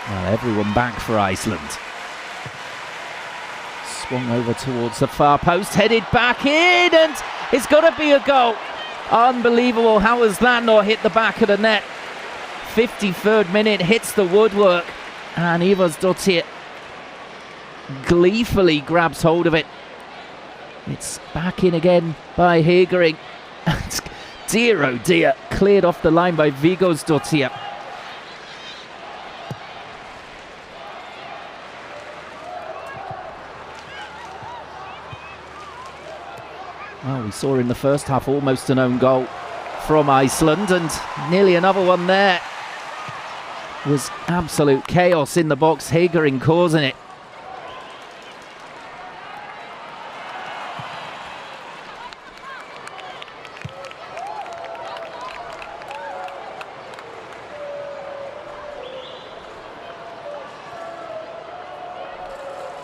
Well, everyone back for Iceland. Swung over towards the far post, headed back in, and it's got to be a goal. Unbelievable, how has that not hit the back of the net? 53rd minute, hits the woodwork, and Ivarsdottir gleefully grabs hold of it. It's back in again by Hegering. Dear oh dear, cleared off the line by Vigosdottir. Well, we saw in the first half almost an own goal from Iceland, and nearly another one there. Was absolute chaos in the box, Hegering causing it.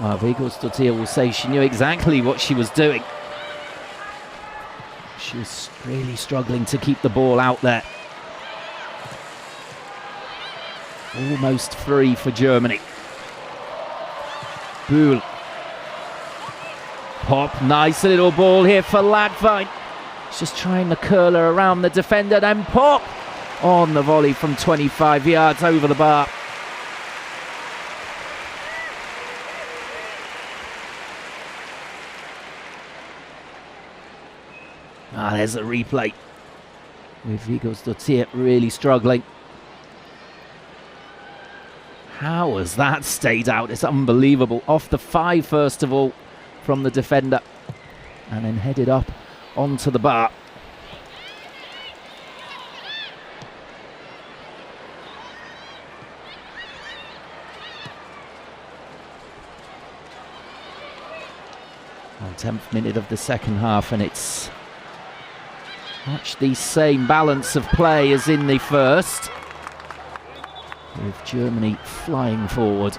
Well, Vigosdottir will say she knew exactly what she was doing. She was really struggling to keep the ball out there. Almost free for Germany. Buhl. Pop, nice little ball here for Latvine. She's just trying to curl her around the defender, then Pop on the volley from 25 yards over the bar. There's a replay. with Vigos Dottir really struggling. How has that stayed out? It's unbelievable. Off the 5 first of all from the defender, and then headed up onto the bar. On 10th minute of the second half, and it's much the same balance of play as in the first, with Germany flying forward.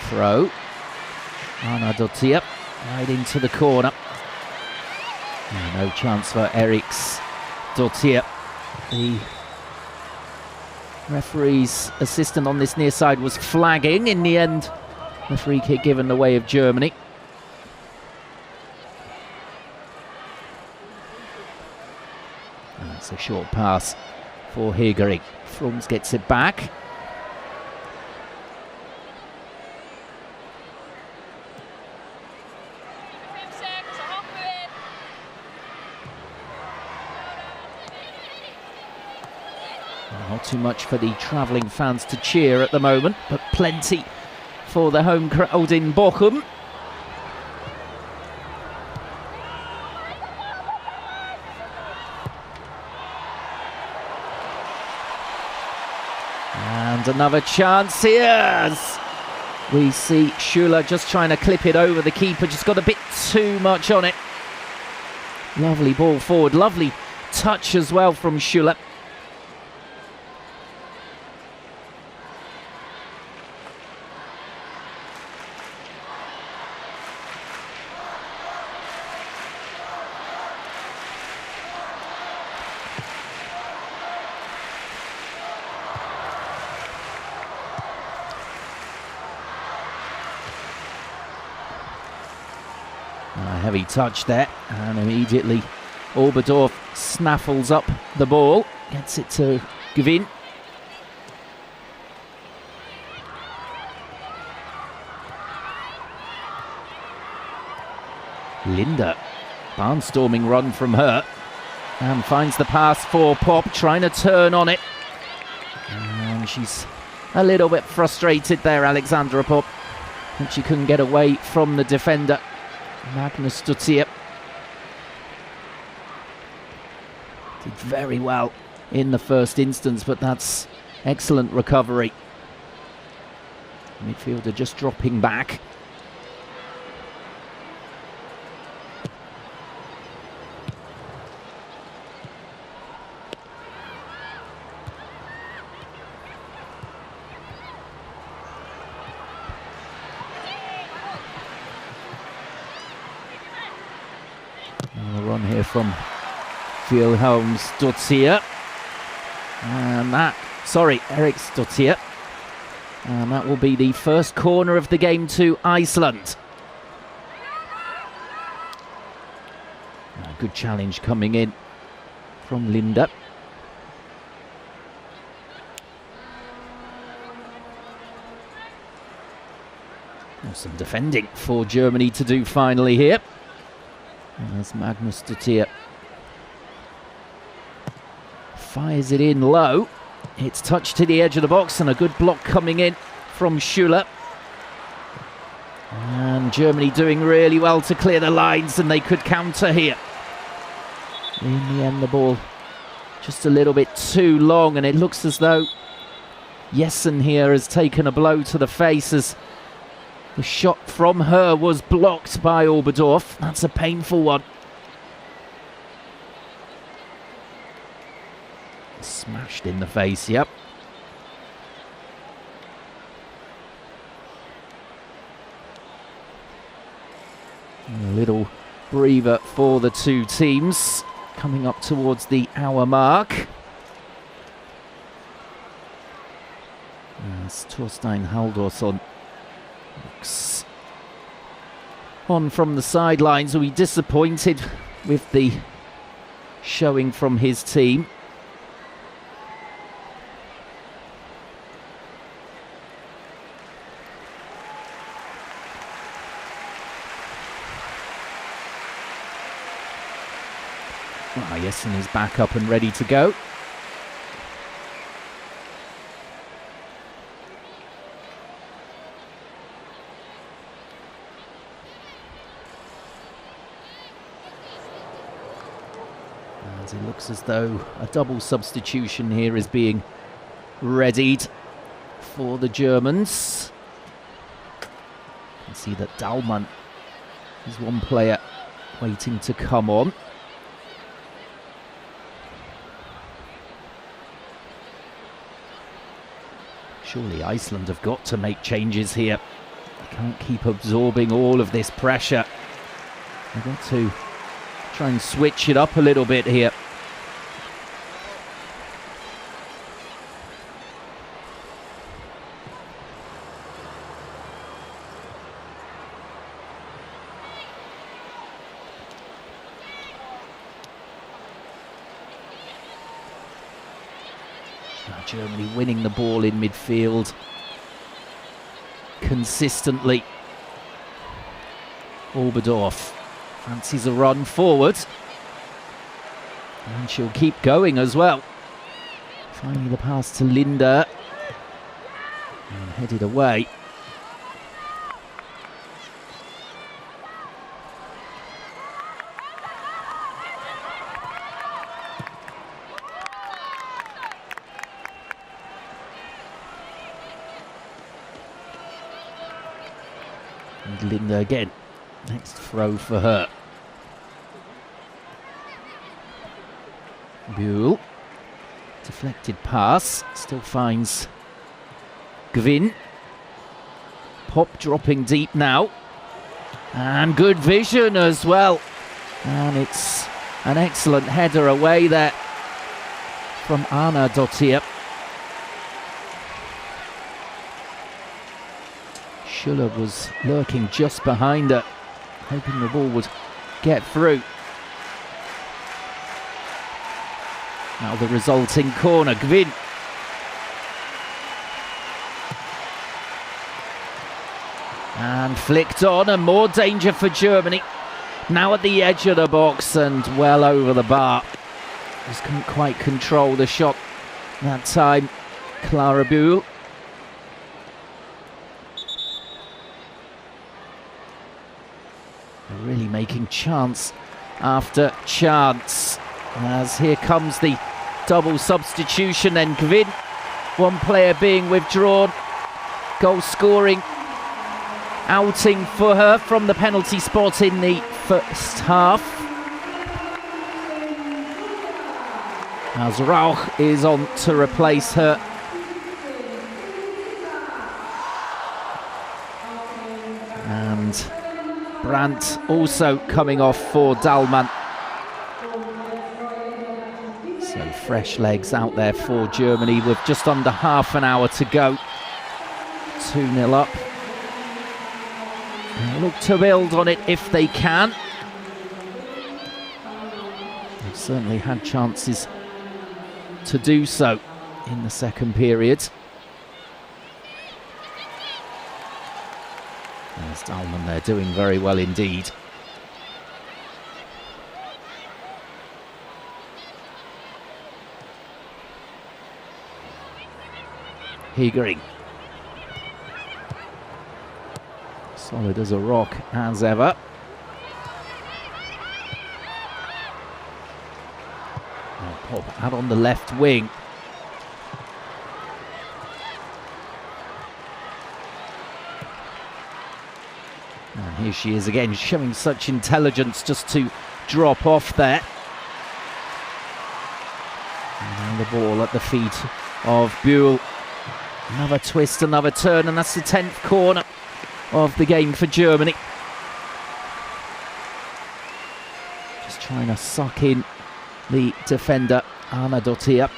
Throw. Anna Dottir right into the corner. No chance for Eriks Dottir. The referee's assistant on this near side was flagging. In the end, the free kick given the way of Germany. And that's a short pass for Hegering. Frums gets it back. Not too much for the travelling fans to cheer at the moment, but plenty for the home crowd in Bochum. And another chance here as we see Schuler just trying to clip it over the keeper, just got a bit too much on it. Lovely ball forward, lovely touch as well from Schuler. Heavy touch there, and immediately Oberdorf snaffles up the ball, gets it to Gvin. Linda, barnstorming run from her, and finds the pass for Pop, trying to turn on it. And she's a little bit frustrated there, Alexandra Pop, and she couldn't get away from the defender. Magnus Dottir did very well in the first instance, but that's excellent recovery. Midfielder just dropping back. Run here from Wilhelms Dottir, and Eriks Dottir, and that will be the first corner of the game to Iceland. A good challenge coming in from Linda. Some defending for Germany to do finally here. As Magnus Dottir fires it in low. It's touched to the edge of the box, and a good block coming in from Schuler. And Germany doing really well to clear the lines, and they could counter here. In the end, the ball just a little bit too long, and it looks as though Jessen here has taken a blow to the face as the shot from her was blocked by Oberdorf. That's a painful one. Smashed in the face, yep. A little breather for the two teams coming up towards the hour mark. As Thorstein Haldorsson looks on from the sidelines, will be disappointed with the showing from his team. Jessen is back up and ready to go. As it looks as though a double substitution here is being readied for the Germans. You can see that Dahlmann is one player waiting to come on. Surely Iceland have got to make changes here. They can't keep absorbing all of this pressure. They've got to try and switch it up a little bit here. Germany winning the ball in midfield consistently. Oberdorf fancies a run forward, and she'll keep going as well. Finally the pass to Linda, and headed away. And Linda again, next throw for her. Buell, deflected pass, still finds Gwyn. Pop dropping deep now, and good vision as well. And it's an excellent header away there from Anna Dottir. Schuller was lurking just behind her, hoping the ball would get through. Now the resulting corner, Gwyn. And flicked on, and more danger for Germany. Now at the edge of the box and well over the bar. Just couldn't quite control the shot that time, Clara Buell. Really making chance after chance, as here comes the double substitution. And Gwyn, one player being withdrawn. Goal scoring outing for her from the penalty spot in the first half, as Rauch is on to replace her. And Brandt also coming off for Dahlmann. So fresh legs out there for Germany with just under half an hour to go. 2-0 up. They'll look to build on it if they can. They've certainly had chances to do so in the second period. There's Dahlmann there doing very well indeed. Hegering. Solid as a rock as ever. Now Pop out on the left wing. And here she is again, showing such intelligence just to drop off there. And now the ball at the feet of Buell. Another twist, another turn, and that's the 10th corner of the game for Germany. Just trying to suck in the defender, Anna Dottir.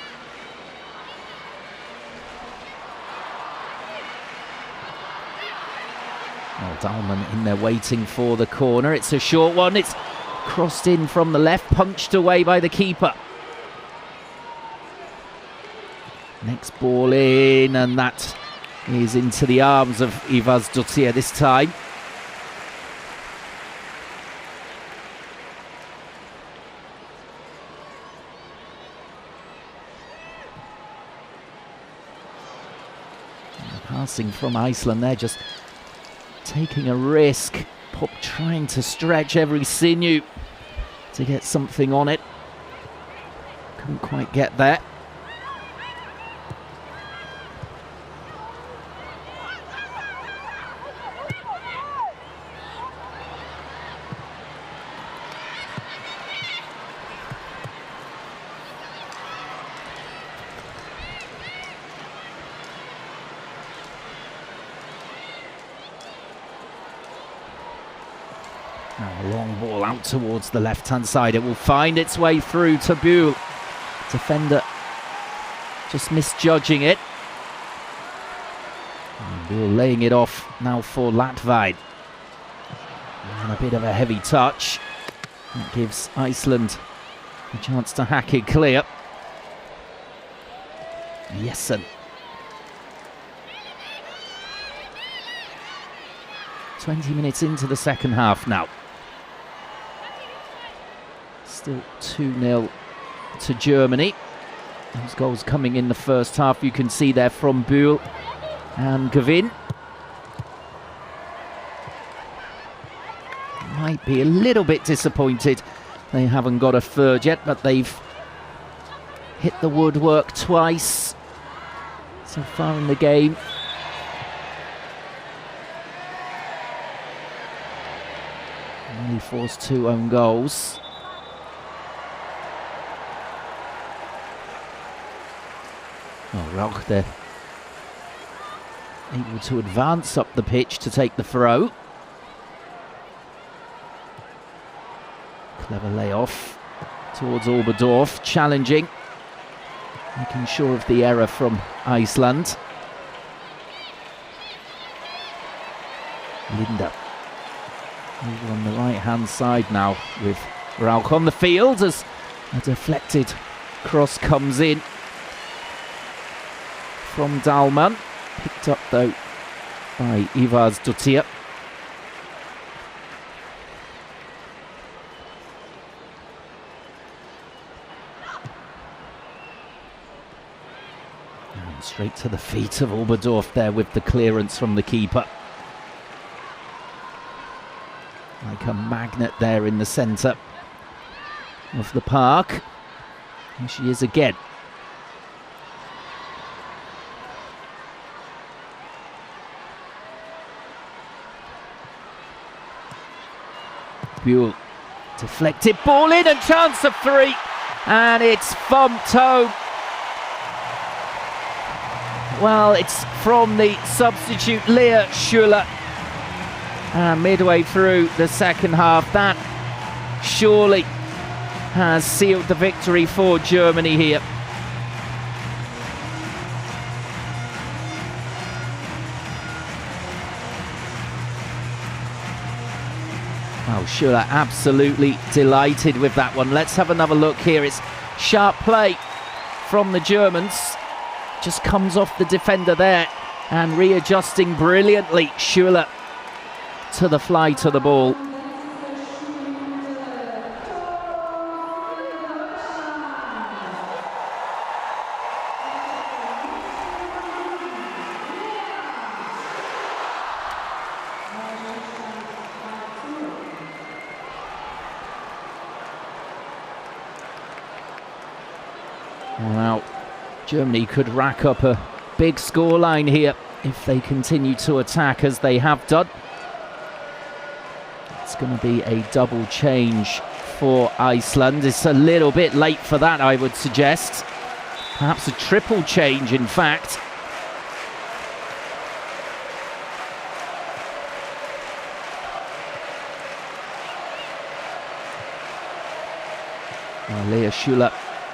Well, Dahlmann in there waiting for the corner. It's a short one. It's Crossed in from the left, punched away by the keeper. Next ball in, and that is into the arms of Ivarsdottir this time. Passing from Iceland there, just taking a risk. Pop trying to stretch every sinew to get something on it. Couldn't quite get there. Now a long ball out towards the left-hand side. It will find its way through to Buhl. Defender just misjudging it. And Buhl laying it off now for Latvide. And a bit of a heavy touch. That gives Iceland a chance to hack it clear. Jessen. 20 minutes into the second half now. Still 2-0 to Germany. Those goals coming in the first half, you can see there from Buhl and Gavin. Might be a little bit disappointed they haven't got a third yet, but they've hit the woodwork twice so far in the game. Only forced 2 own goals. Oh, Rauch there, able to advance up the pitch to take the throw. Clever layoff towards Oberdorf, challenging, making sure of the error from Iceland. Linda over on the right-hand side now with Rauch on the field as a deflected cross comes in from Dahlmann, picked up though by Ivarsdottir. And straight to the feet of Oberdorf there with the clearance from the keeper. Like a magnet there in the centre of the park. Here she is again. Buhl, deflected ball in and chance of 3, and it's thumped home. Well, it's from the substitute Lea Schuller, and midway through the second half, that surely has sealed the victory for Germany here. Oh, Schuller absolutely delighted with that one. Let's have another look here. It's sharp play from the Germans. Just comes off the defender there and readjusting brilliantly. Schuller to the fly to the ball. Well, Germany could rack up a big scoreline here if they continue to attack as they have done. It's going to be a double change for Iceland. It's a little bit late for that, I would suggest. Perhaps a triple change, in fact. Well, Lea Schuller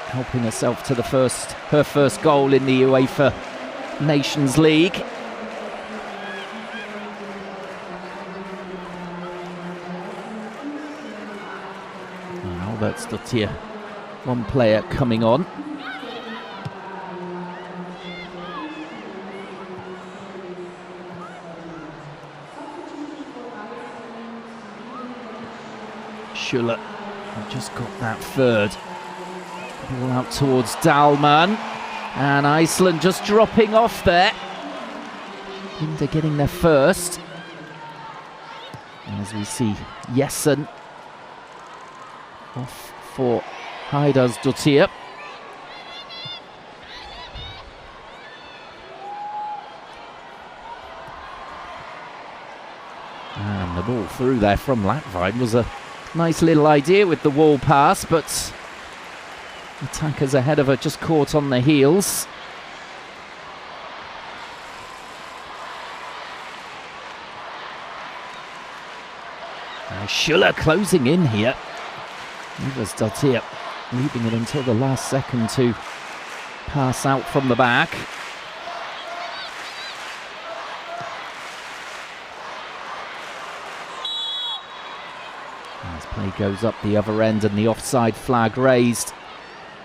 helping herself to her first goal in the UEFA Nations League. Albertsdottir, one player coming on. Schuller just got that third. Ball out towards Dahlmann. And Iceland just dropping off there. India getting there first. As we see Jessen off for Heiðarsdóttir. And the ball through there from Latvine was a nice little idea with the wall pass, but attackers ahead of her just caught on the heels. Schuller closing in here. Heiðarsdóttir leaving it until the last second to pass out from the back. As play goes up the other end and the offside flag raised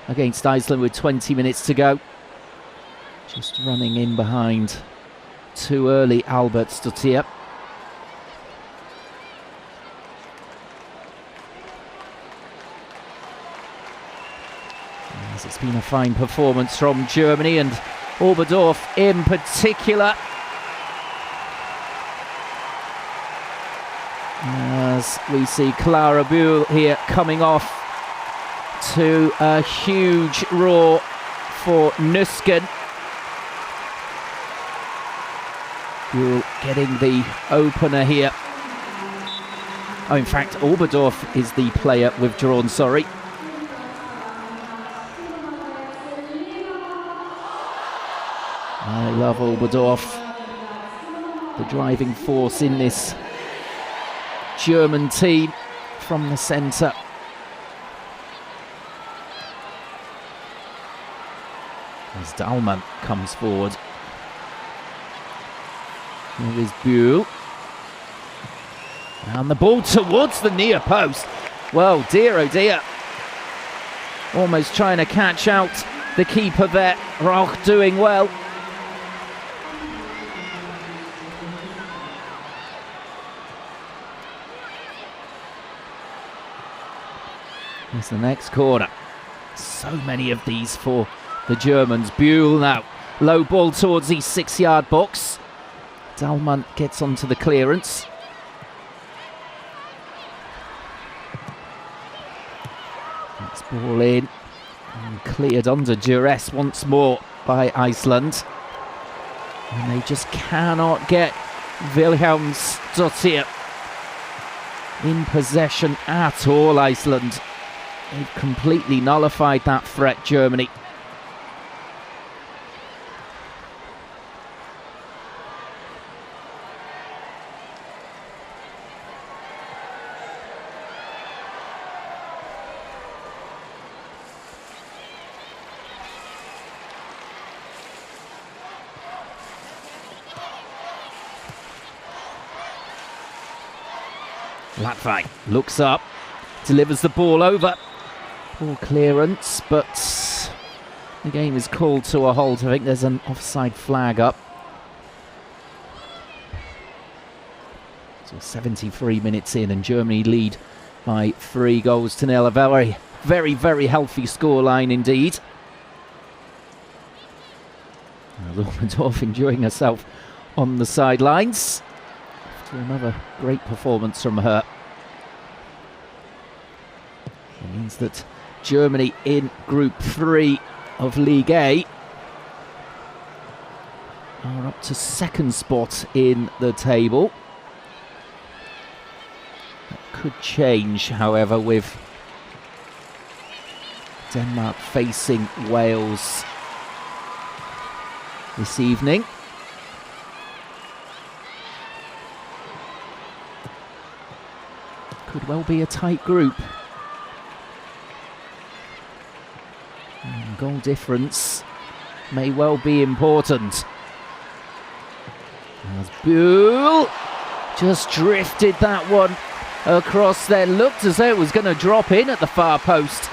against Iceland with 20 minutes to go. Just running in behind too early, Albertsdóttir. As it's been a fine performance from Germany and Oberdorf in particular. As we see Clara Bühl here coming off to a huge roar for Nüsken. Bühl getting the opener here. Oh, in fact, Oberdorf is the player withdrawn, sorry. I love Oberdorf, the driving force in this German team from the centre. As Dahlmann comes forward. Here is Bühl. And the ball towards the near post. Well, dear oh dear. Almost trying to catch out the keeper there. Rauch doing well. Here's the next corner. So many of these for the Germans. Bühl now. Low ball towards the 6-yard box. Dahlmann gets onto the clearance. That's ball in. And cleared under duress once more by Iceland. And they just cannot get Vilhelmsdóttir in possession at all, Iceland. They've completely nullified that threat, Germany. Latvine looks up, delivers the ball over. Poor clearance, but the game is called to a halt. I think there's an offside flag up. So 73 minutes in and Germany lead by 3-0. A very, very, very healthy scoreline indeed. Oberdorf enjoying herself on the sidelines. After another great performance from her. It means that Germany in Group 3 of League A are up to second spot in the table. That could change, however, with Denmark facing Wales this evening. Could well be a tight group. Goal difference may well be important. As Bühl just drifted that one across there. Looked as though it was going to drop in at the far post.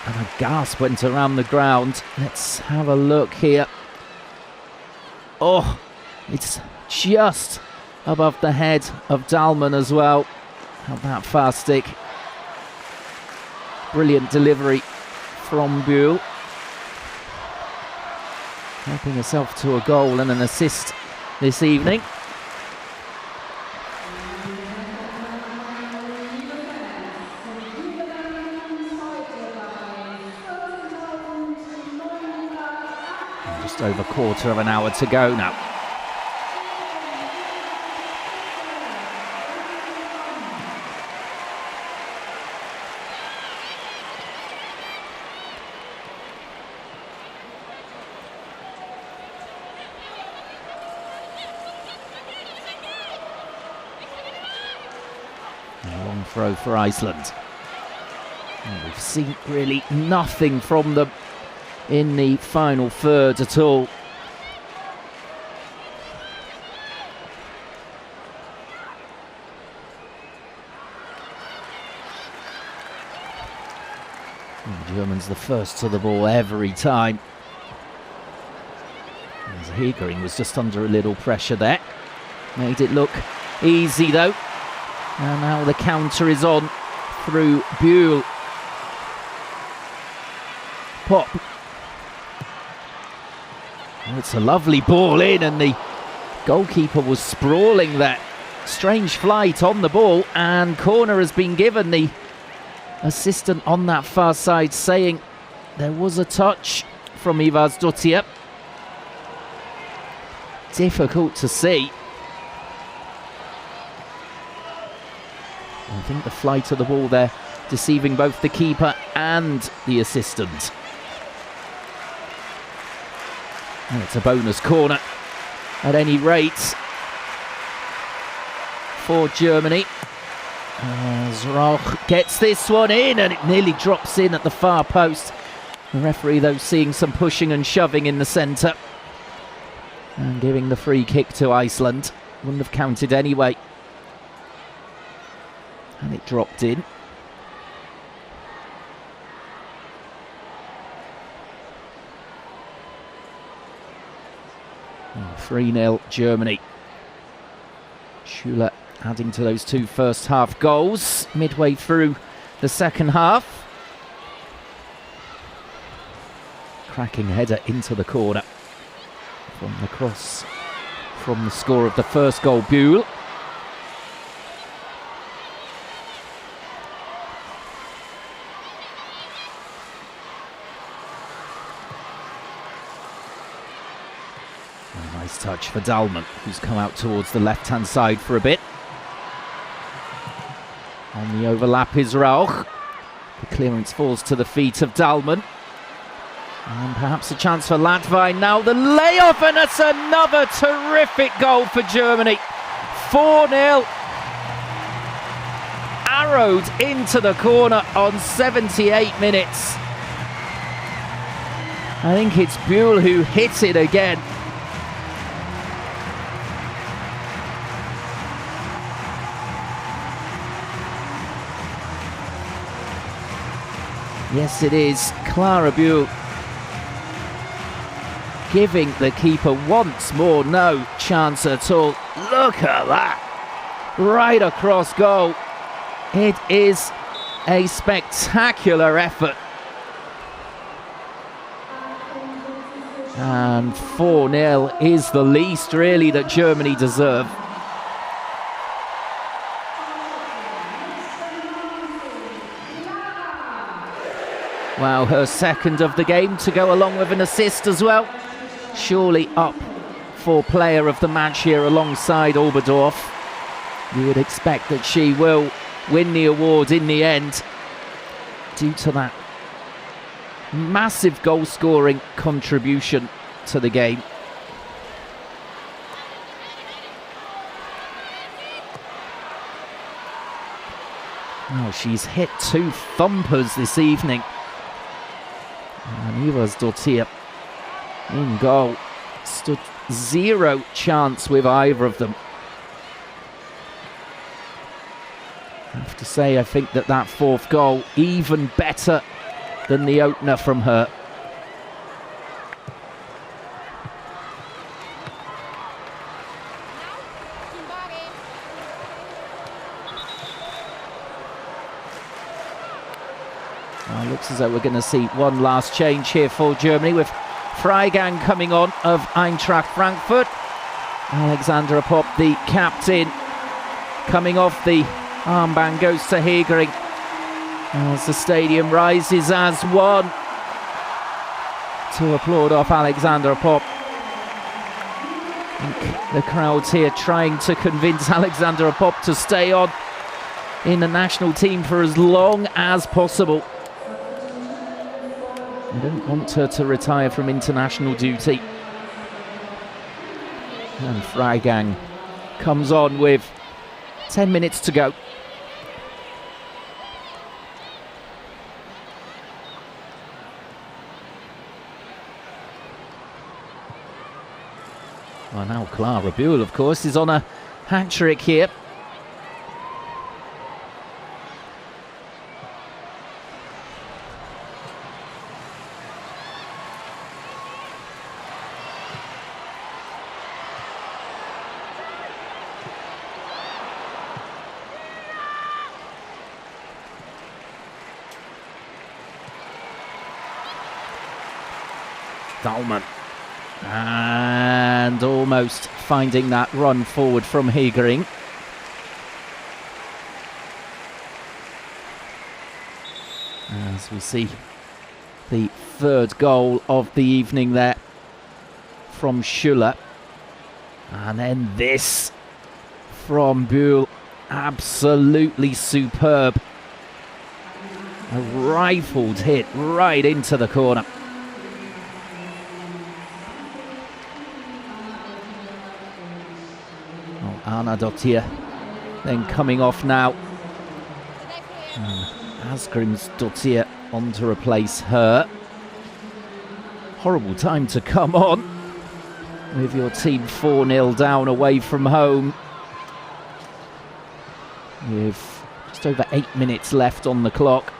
And a gasp went around the ground. Let's have a look here. Oh, it's just above the head of Dalman as well. Had that fast stick. Brilliant delivery from Buell. Helping herself to a goal and an assist this evening. Just over a quarter of an hour to go now. A long throw for Iceland. And we've seen really nothing from them in the final third at all. And the Germans the first to the ball every time. As Hegering was just under a little pressure there. Made it look easy though. And now the counter is on through Buell. Pop. It's a lovely ball in, and the goalkeeper was sprawling there. Strange flight on the ball, and corner has been given. The assistant on that far side saying there was a touch from Ivarsdottir. Difficult to see. I think the flight of the ball there deceiving both the keeper and the assistant. And it's a bonus corner at any rate for Germany. As Rauch gets this one in, and it nearly drops in at the far post. The referee though seeing some pushing and shoving in the centre and giving the free kick to Iceland. Wouldn't have counted anyway. And it dropped in. 3-0 Germany. Schuler adding to those two first half goals midway through the second half. Cracking header into the corner from the cross from the score of the first goal, Buell. Nice touch for Dalman, who's come out towards the left-hand side for a bit. On the overlap is Rauch. The clearance falls to the feet of Dalman. And perhaps a chance for Latvine now. The layoff, and it's another terrific goal for Germany. 4-0. Arrowed into the corner on 78 minutes. I think it's Buell who hits it again. Yes, it is. Clara Buell giving the keeper once more no chance at all. Look at that. Right across goal. It is a spectacular effort. And 4-0 is the least really that Germany deserve. Wow, her second of the game to go along with an assist as well. Surely up for player of the match here alongside Oberdorf. You would expect that she will win the award in the end due to that massive goal scoring contribution to the game. Oh, she's hit two thumpers this evening. And Ivarsdottir in goal. Stood zero chance with either of them. I have to say, I think that fourth goal, even better than the opener from her. Well, it looks as though we're going to see one last change here for Germany, with Freigang coming on of Eintracht Frankfurt. Alexandra Popp, the captain, coming off the armband, goes to Hegering as the stadium rises as one to applaud off Alexandra Popp. I think the crowd's here trying to convince Alexandra Popp to stay on in the national team for as long as possible. I don't want her to retire from international duty. And Freigang comes on with 10 minutes to go. Well, now Clara Buell, of course, is on a hat-trick here. Dahlmann, and almost finding that run forward from Hegering. As we see the third goal of the evening there from Schuller. And then this from Buell, absolutely superb. A rifled hit right into the corner. Anna Dottir then coming off now. Asgrim's Dottir on to replace her. Horrible time to come on with your team 4-0 down away from home, with just over 8 minutes left on the clock.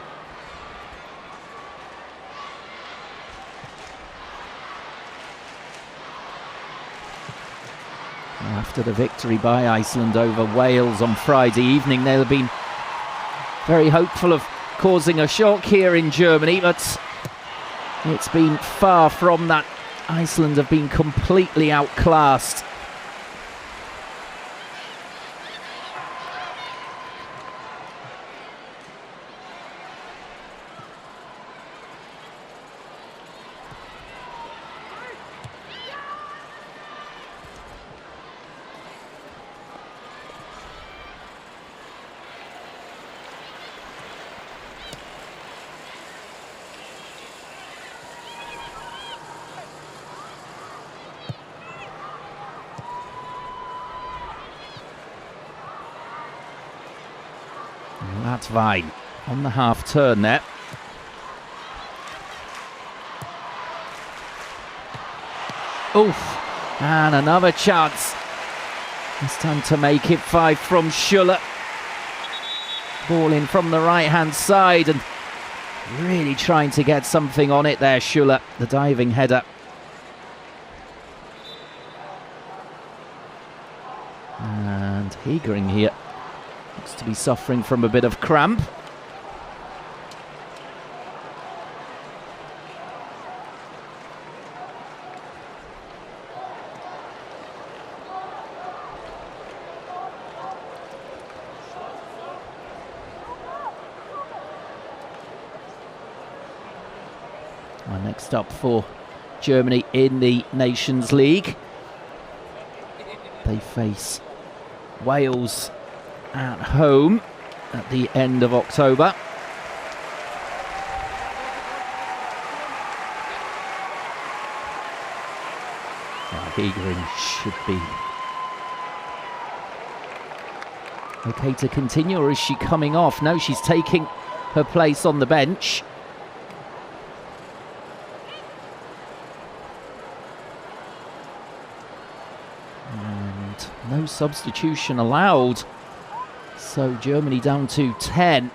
After the victory by Iceland over Wales on Friday evening, they'll have been very hopeful of causing a shock here in Germany, but it's been far from that. Iceland have been completely outclassed. Latvine on the half turn there. Oof, and another chance. This time to make it 5 from Schuller. Ball in from the right hand side and really trying to get something on it there, Schuller, the diving header. And Hegering here looks to be suffering from a bit of cramp. Well, next up for Germany in the Nations League, they face Wales at home at the end of October. Hegering should be okay to continue, or is she coming off? No, she's taking her place on the bench. And no substitution allowed So Germany down to 10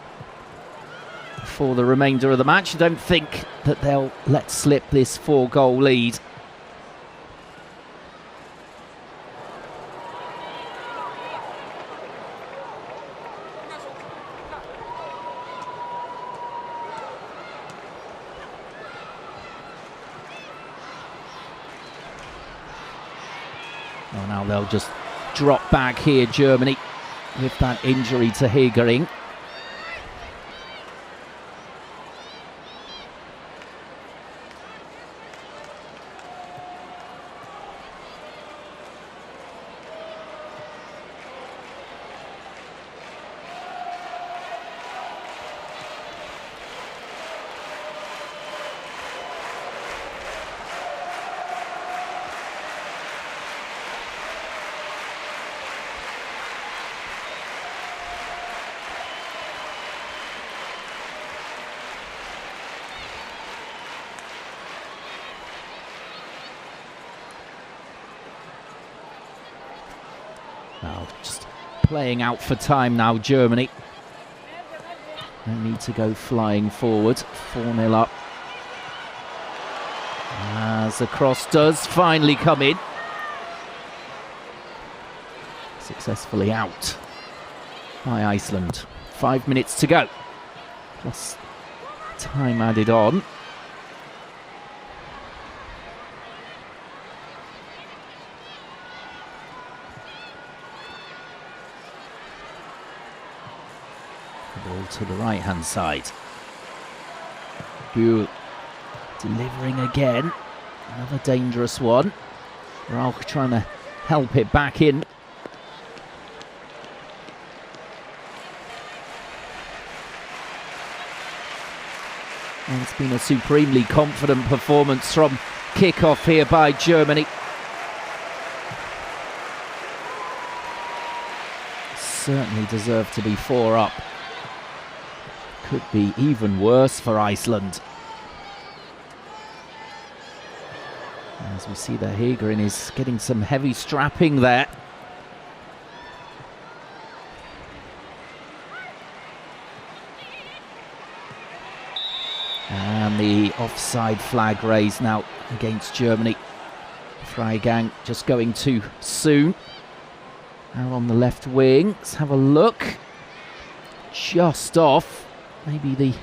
for the remainder of the match. I don't think that they'll let slip this 4-goal lead. Oh, now they'll just drop back here, Germany, with that injury to Hegering. Now, just playing out for time now, Germany. No need to go flying forward. 4-0 up. As the cross does finally come in. Successfully out by Iceland. 5 minutes to go. Plus time added on. Ball to the right-hand side. Buell delivering again. Another dangerous one. Rauch trying to help it back in. And it's been a supremely confident performance from kick-off here by Germany. Certainly deserve to be 4 up. Could be even worse for Iceland. As we see that Hegering is getting some heavy strapping there. And the offside flag raised now against Germany. Freigang just going too soon. Now on the left wing, let's have a look. Just off. Maybe the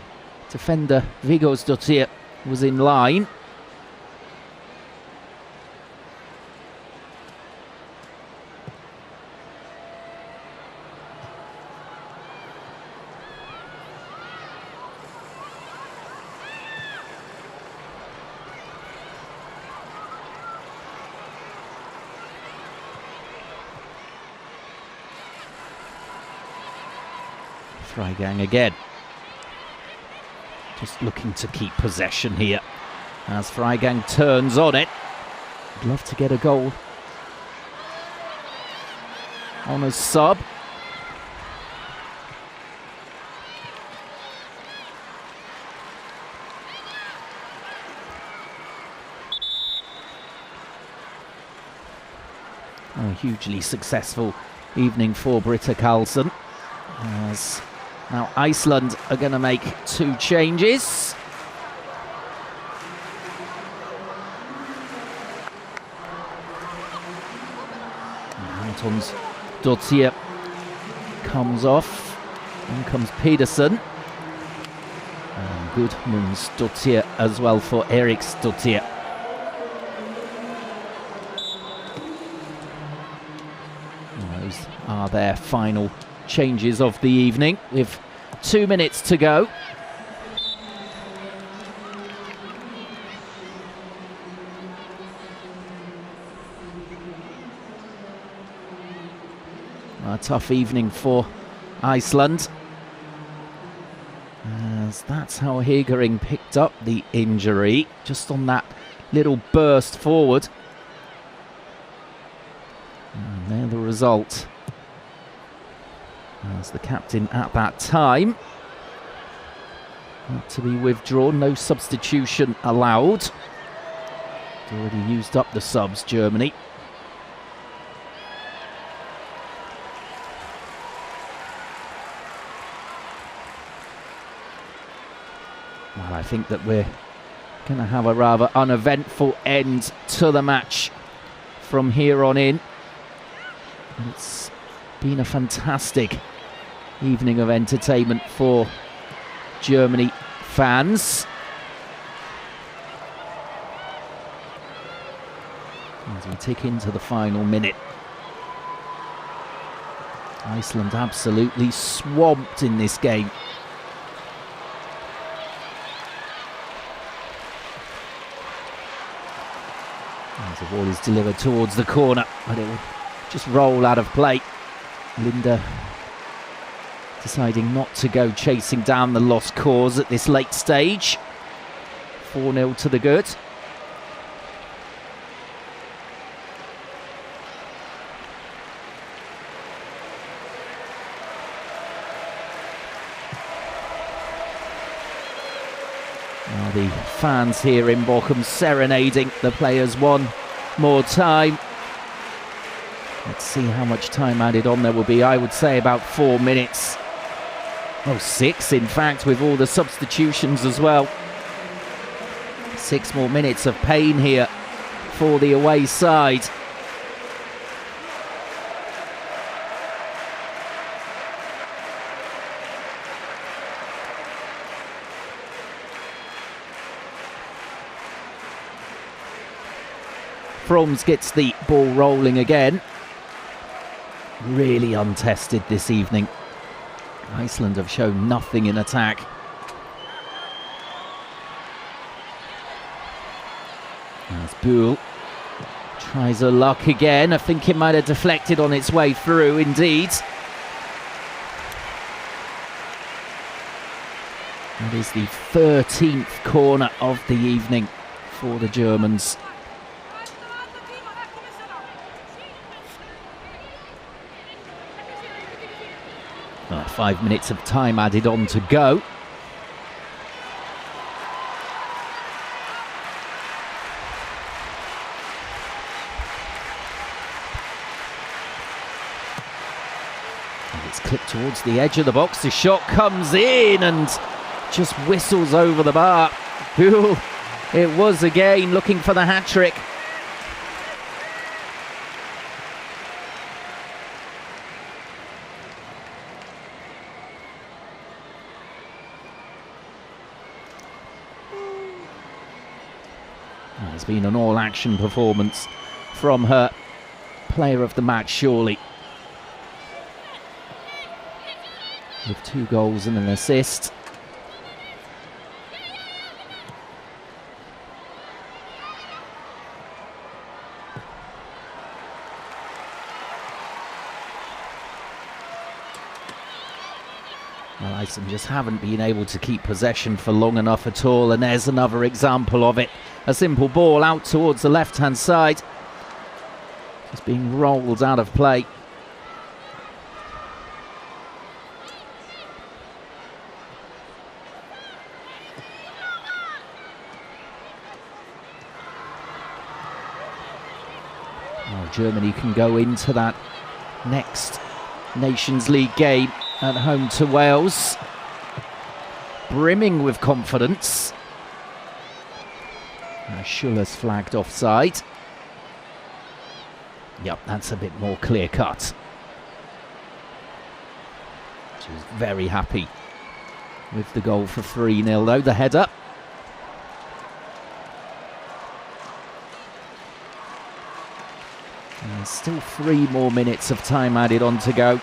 defender Vigosdottir was in line. Freigang again. Just looking to keep possession here as Freigang turns on it. I'd love to get a goal on a sub. A hugely successful evening for Britta Karlsson, as now Iceland are going to make 2 changes. Antons Dottir comes off. In comes Pedersen. And Gudmunds Dottir as well for Eriks Dottir. Those are their final changes of the evening, with 2 minutes to go. A tough evening for Iceland, as that's how Hegering picked up the injury, just on that little burst forward. And there the result. As the captain at that time. Not to be withdrawn, no substitution allowed. Already used up the subs, Germany. Well, I think that we're going to have a rather uneventful end to the match from here on in. It's been a fantastic evening of entertainment for Germany fans. As we tick into the final minute. Iceland absolutely swamped in this game. As the ball is delivered towards the corner, but it will just roll out of play. Linda deciding not to go chasing down the lost cause at this late stage. 4-0 to the good. Now the fans here in Bochum serenading the players one more time. Let's see how much time added on there will be. I would say about 4 minutes. Oh, 6 in fact, with all the substitutions as well. 6 more minutes of pain here for the away side. Froms gets the ball rolling again. Really untested this evening. Iceland have shown nothing in attack. As Buhl tries her luck again. I think it might have deflected on its way through, indeed. That is the 13th corner of the evening for the Germans. 5 minutes of time added on to go. And it's clipped towards the edge of the box. The shot comes in and just whistles over the bar. Buhl, it was again, looking for the hat-trick. It's been an all-action performance from her. Player of the match, surely. With 2 goals and an assist. Well, Iceland just haven't been able to keep possession for long enough at all, and there's another example of it. A simple ball out towards the left-hand side. Just being rolled out of play. Well, Germany can go into that next Nations League game at home to Wales, brimming with confidence. Schuller's flagged offside. Yep, that's a bit more clear-cut. She was very happy with the goal for 3-0 though, the header. And there's still 3 more minutes of time added on to go.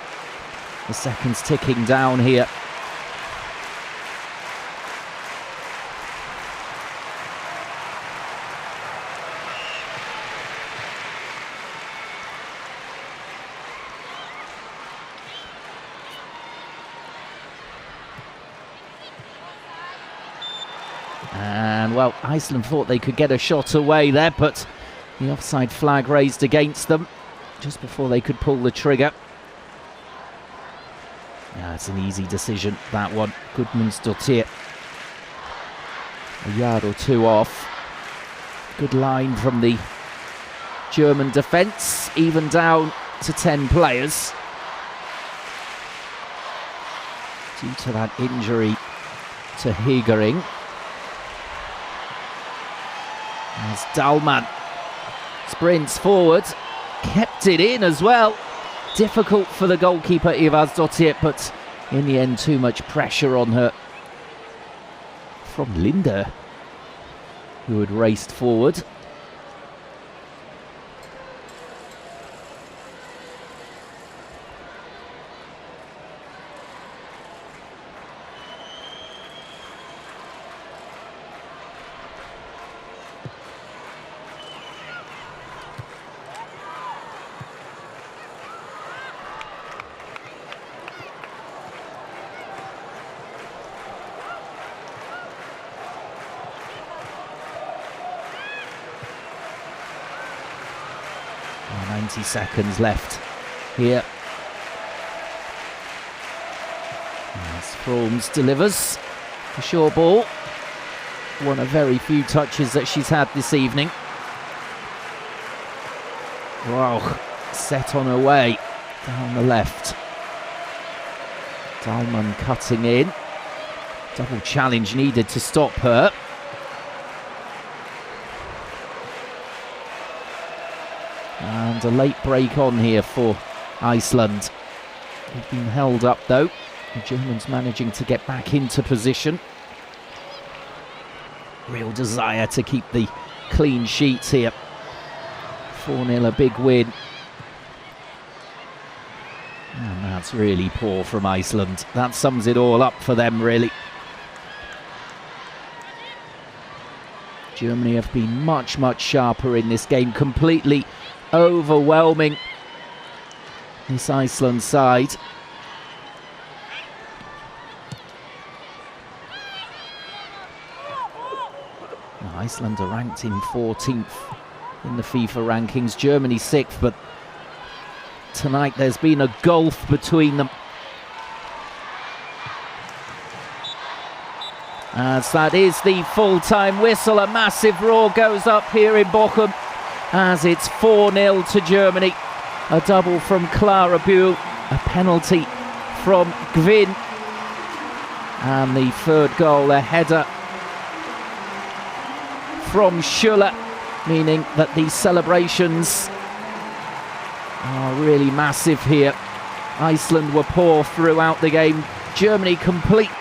The seconds ticking down here. And, well, Iceland thought they could get a shot away there, but the offside flag raised against them just before they could pull the trigger. Yeah, it's an easy decision, that one. Gudmundsdottir. A yard or 2 off. Good line from the German defence, even down to 10 players. Due to that injury to Hegering. As Dahlmann sprints forward, kept it in as well. Difficult for the goalkeeper Ivarsdottir, but in the end too much pressure on her from Linda, who had raced forward. Oh, 90 seconds left here. As Fraums delivers the short ball. One of very few touches that she's had this evening. Wow, set on her way down the left. Dahlmann cutting in. Double challenge needed to stop her. And a late break on here for Iceland. They've been held up though. The Germans managing to get back into position. Real desire to keep the clean sheets here. 4-0, a big win. And that's really poor from Iceland. That sums it all up for them, really. Germany have been much, much sharper in this game. Completely overwhelming this Iceland side. Iceland are ranked in 14th in the FIFA rankings, Germany 6th, but tonight there's been a gulf between them. As that is the full-time whistle, a massive roar goes up here in Bochum as it's 4-0 to Germany. A double from Clara Buell, a penalty from Gwyn, and the third goal, a header from Schuller, meaning that the celebrations are really massive here. Iceland were poor throughout the game. Germany complete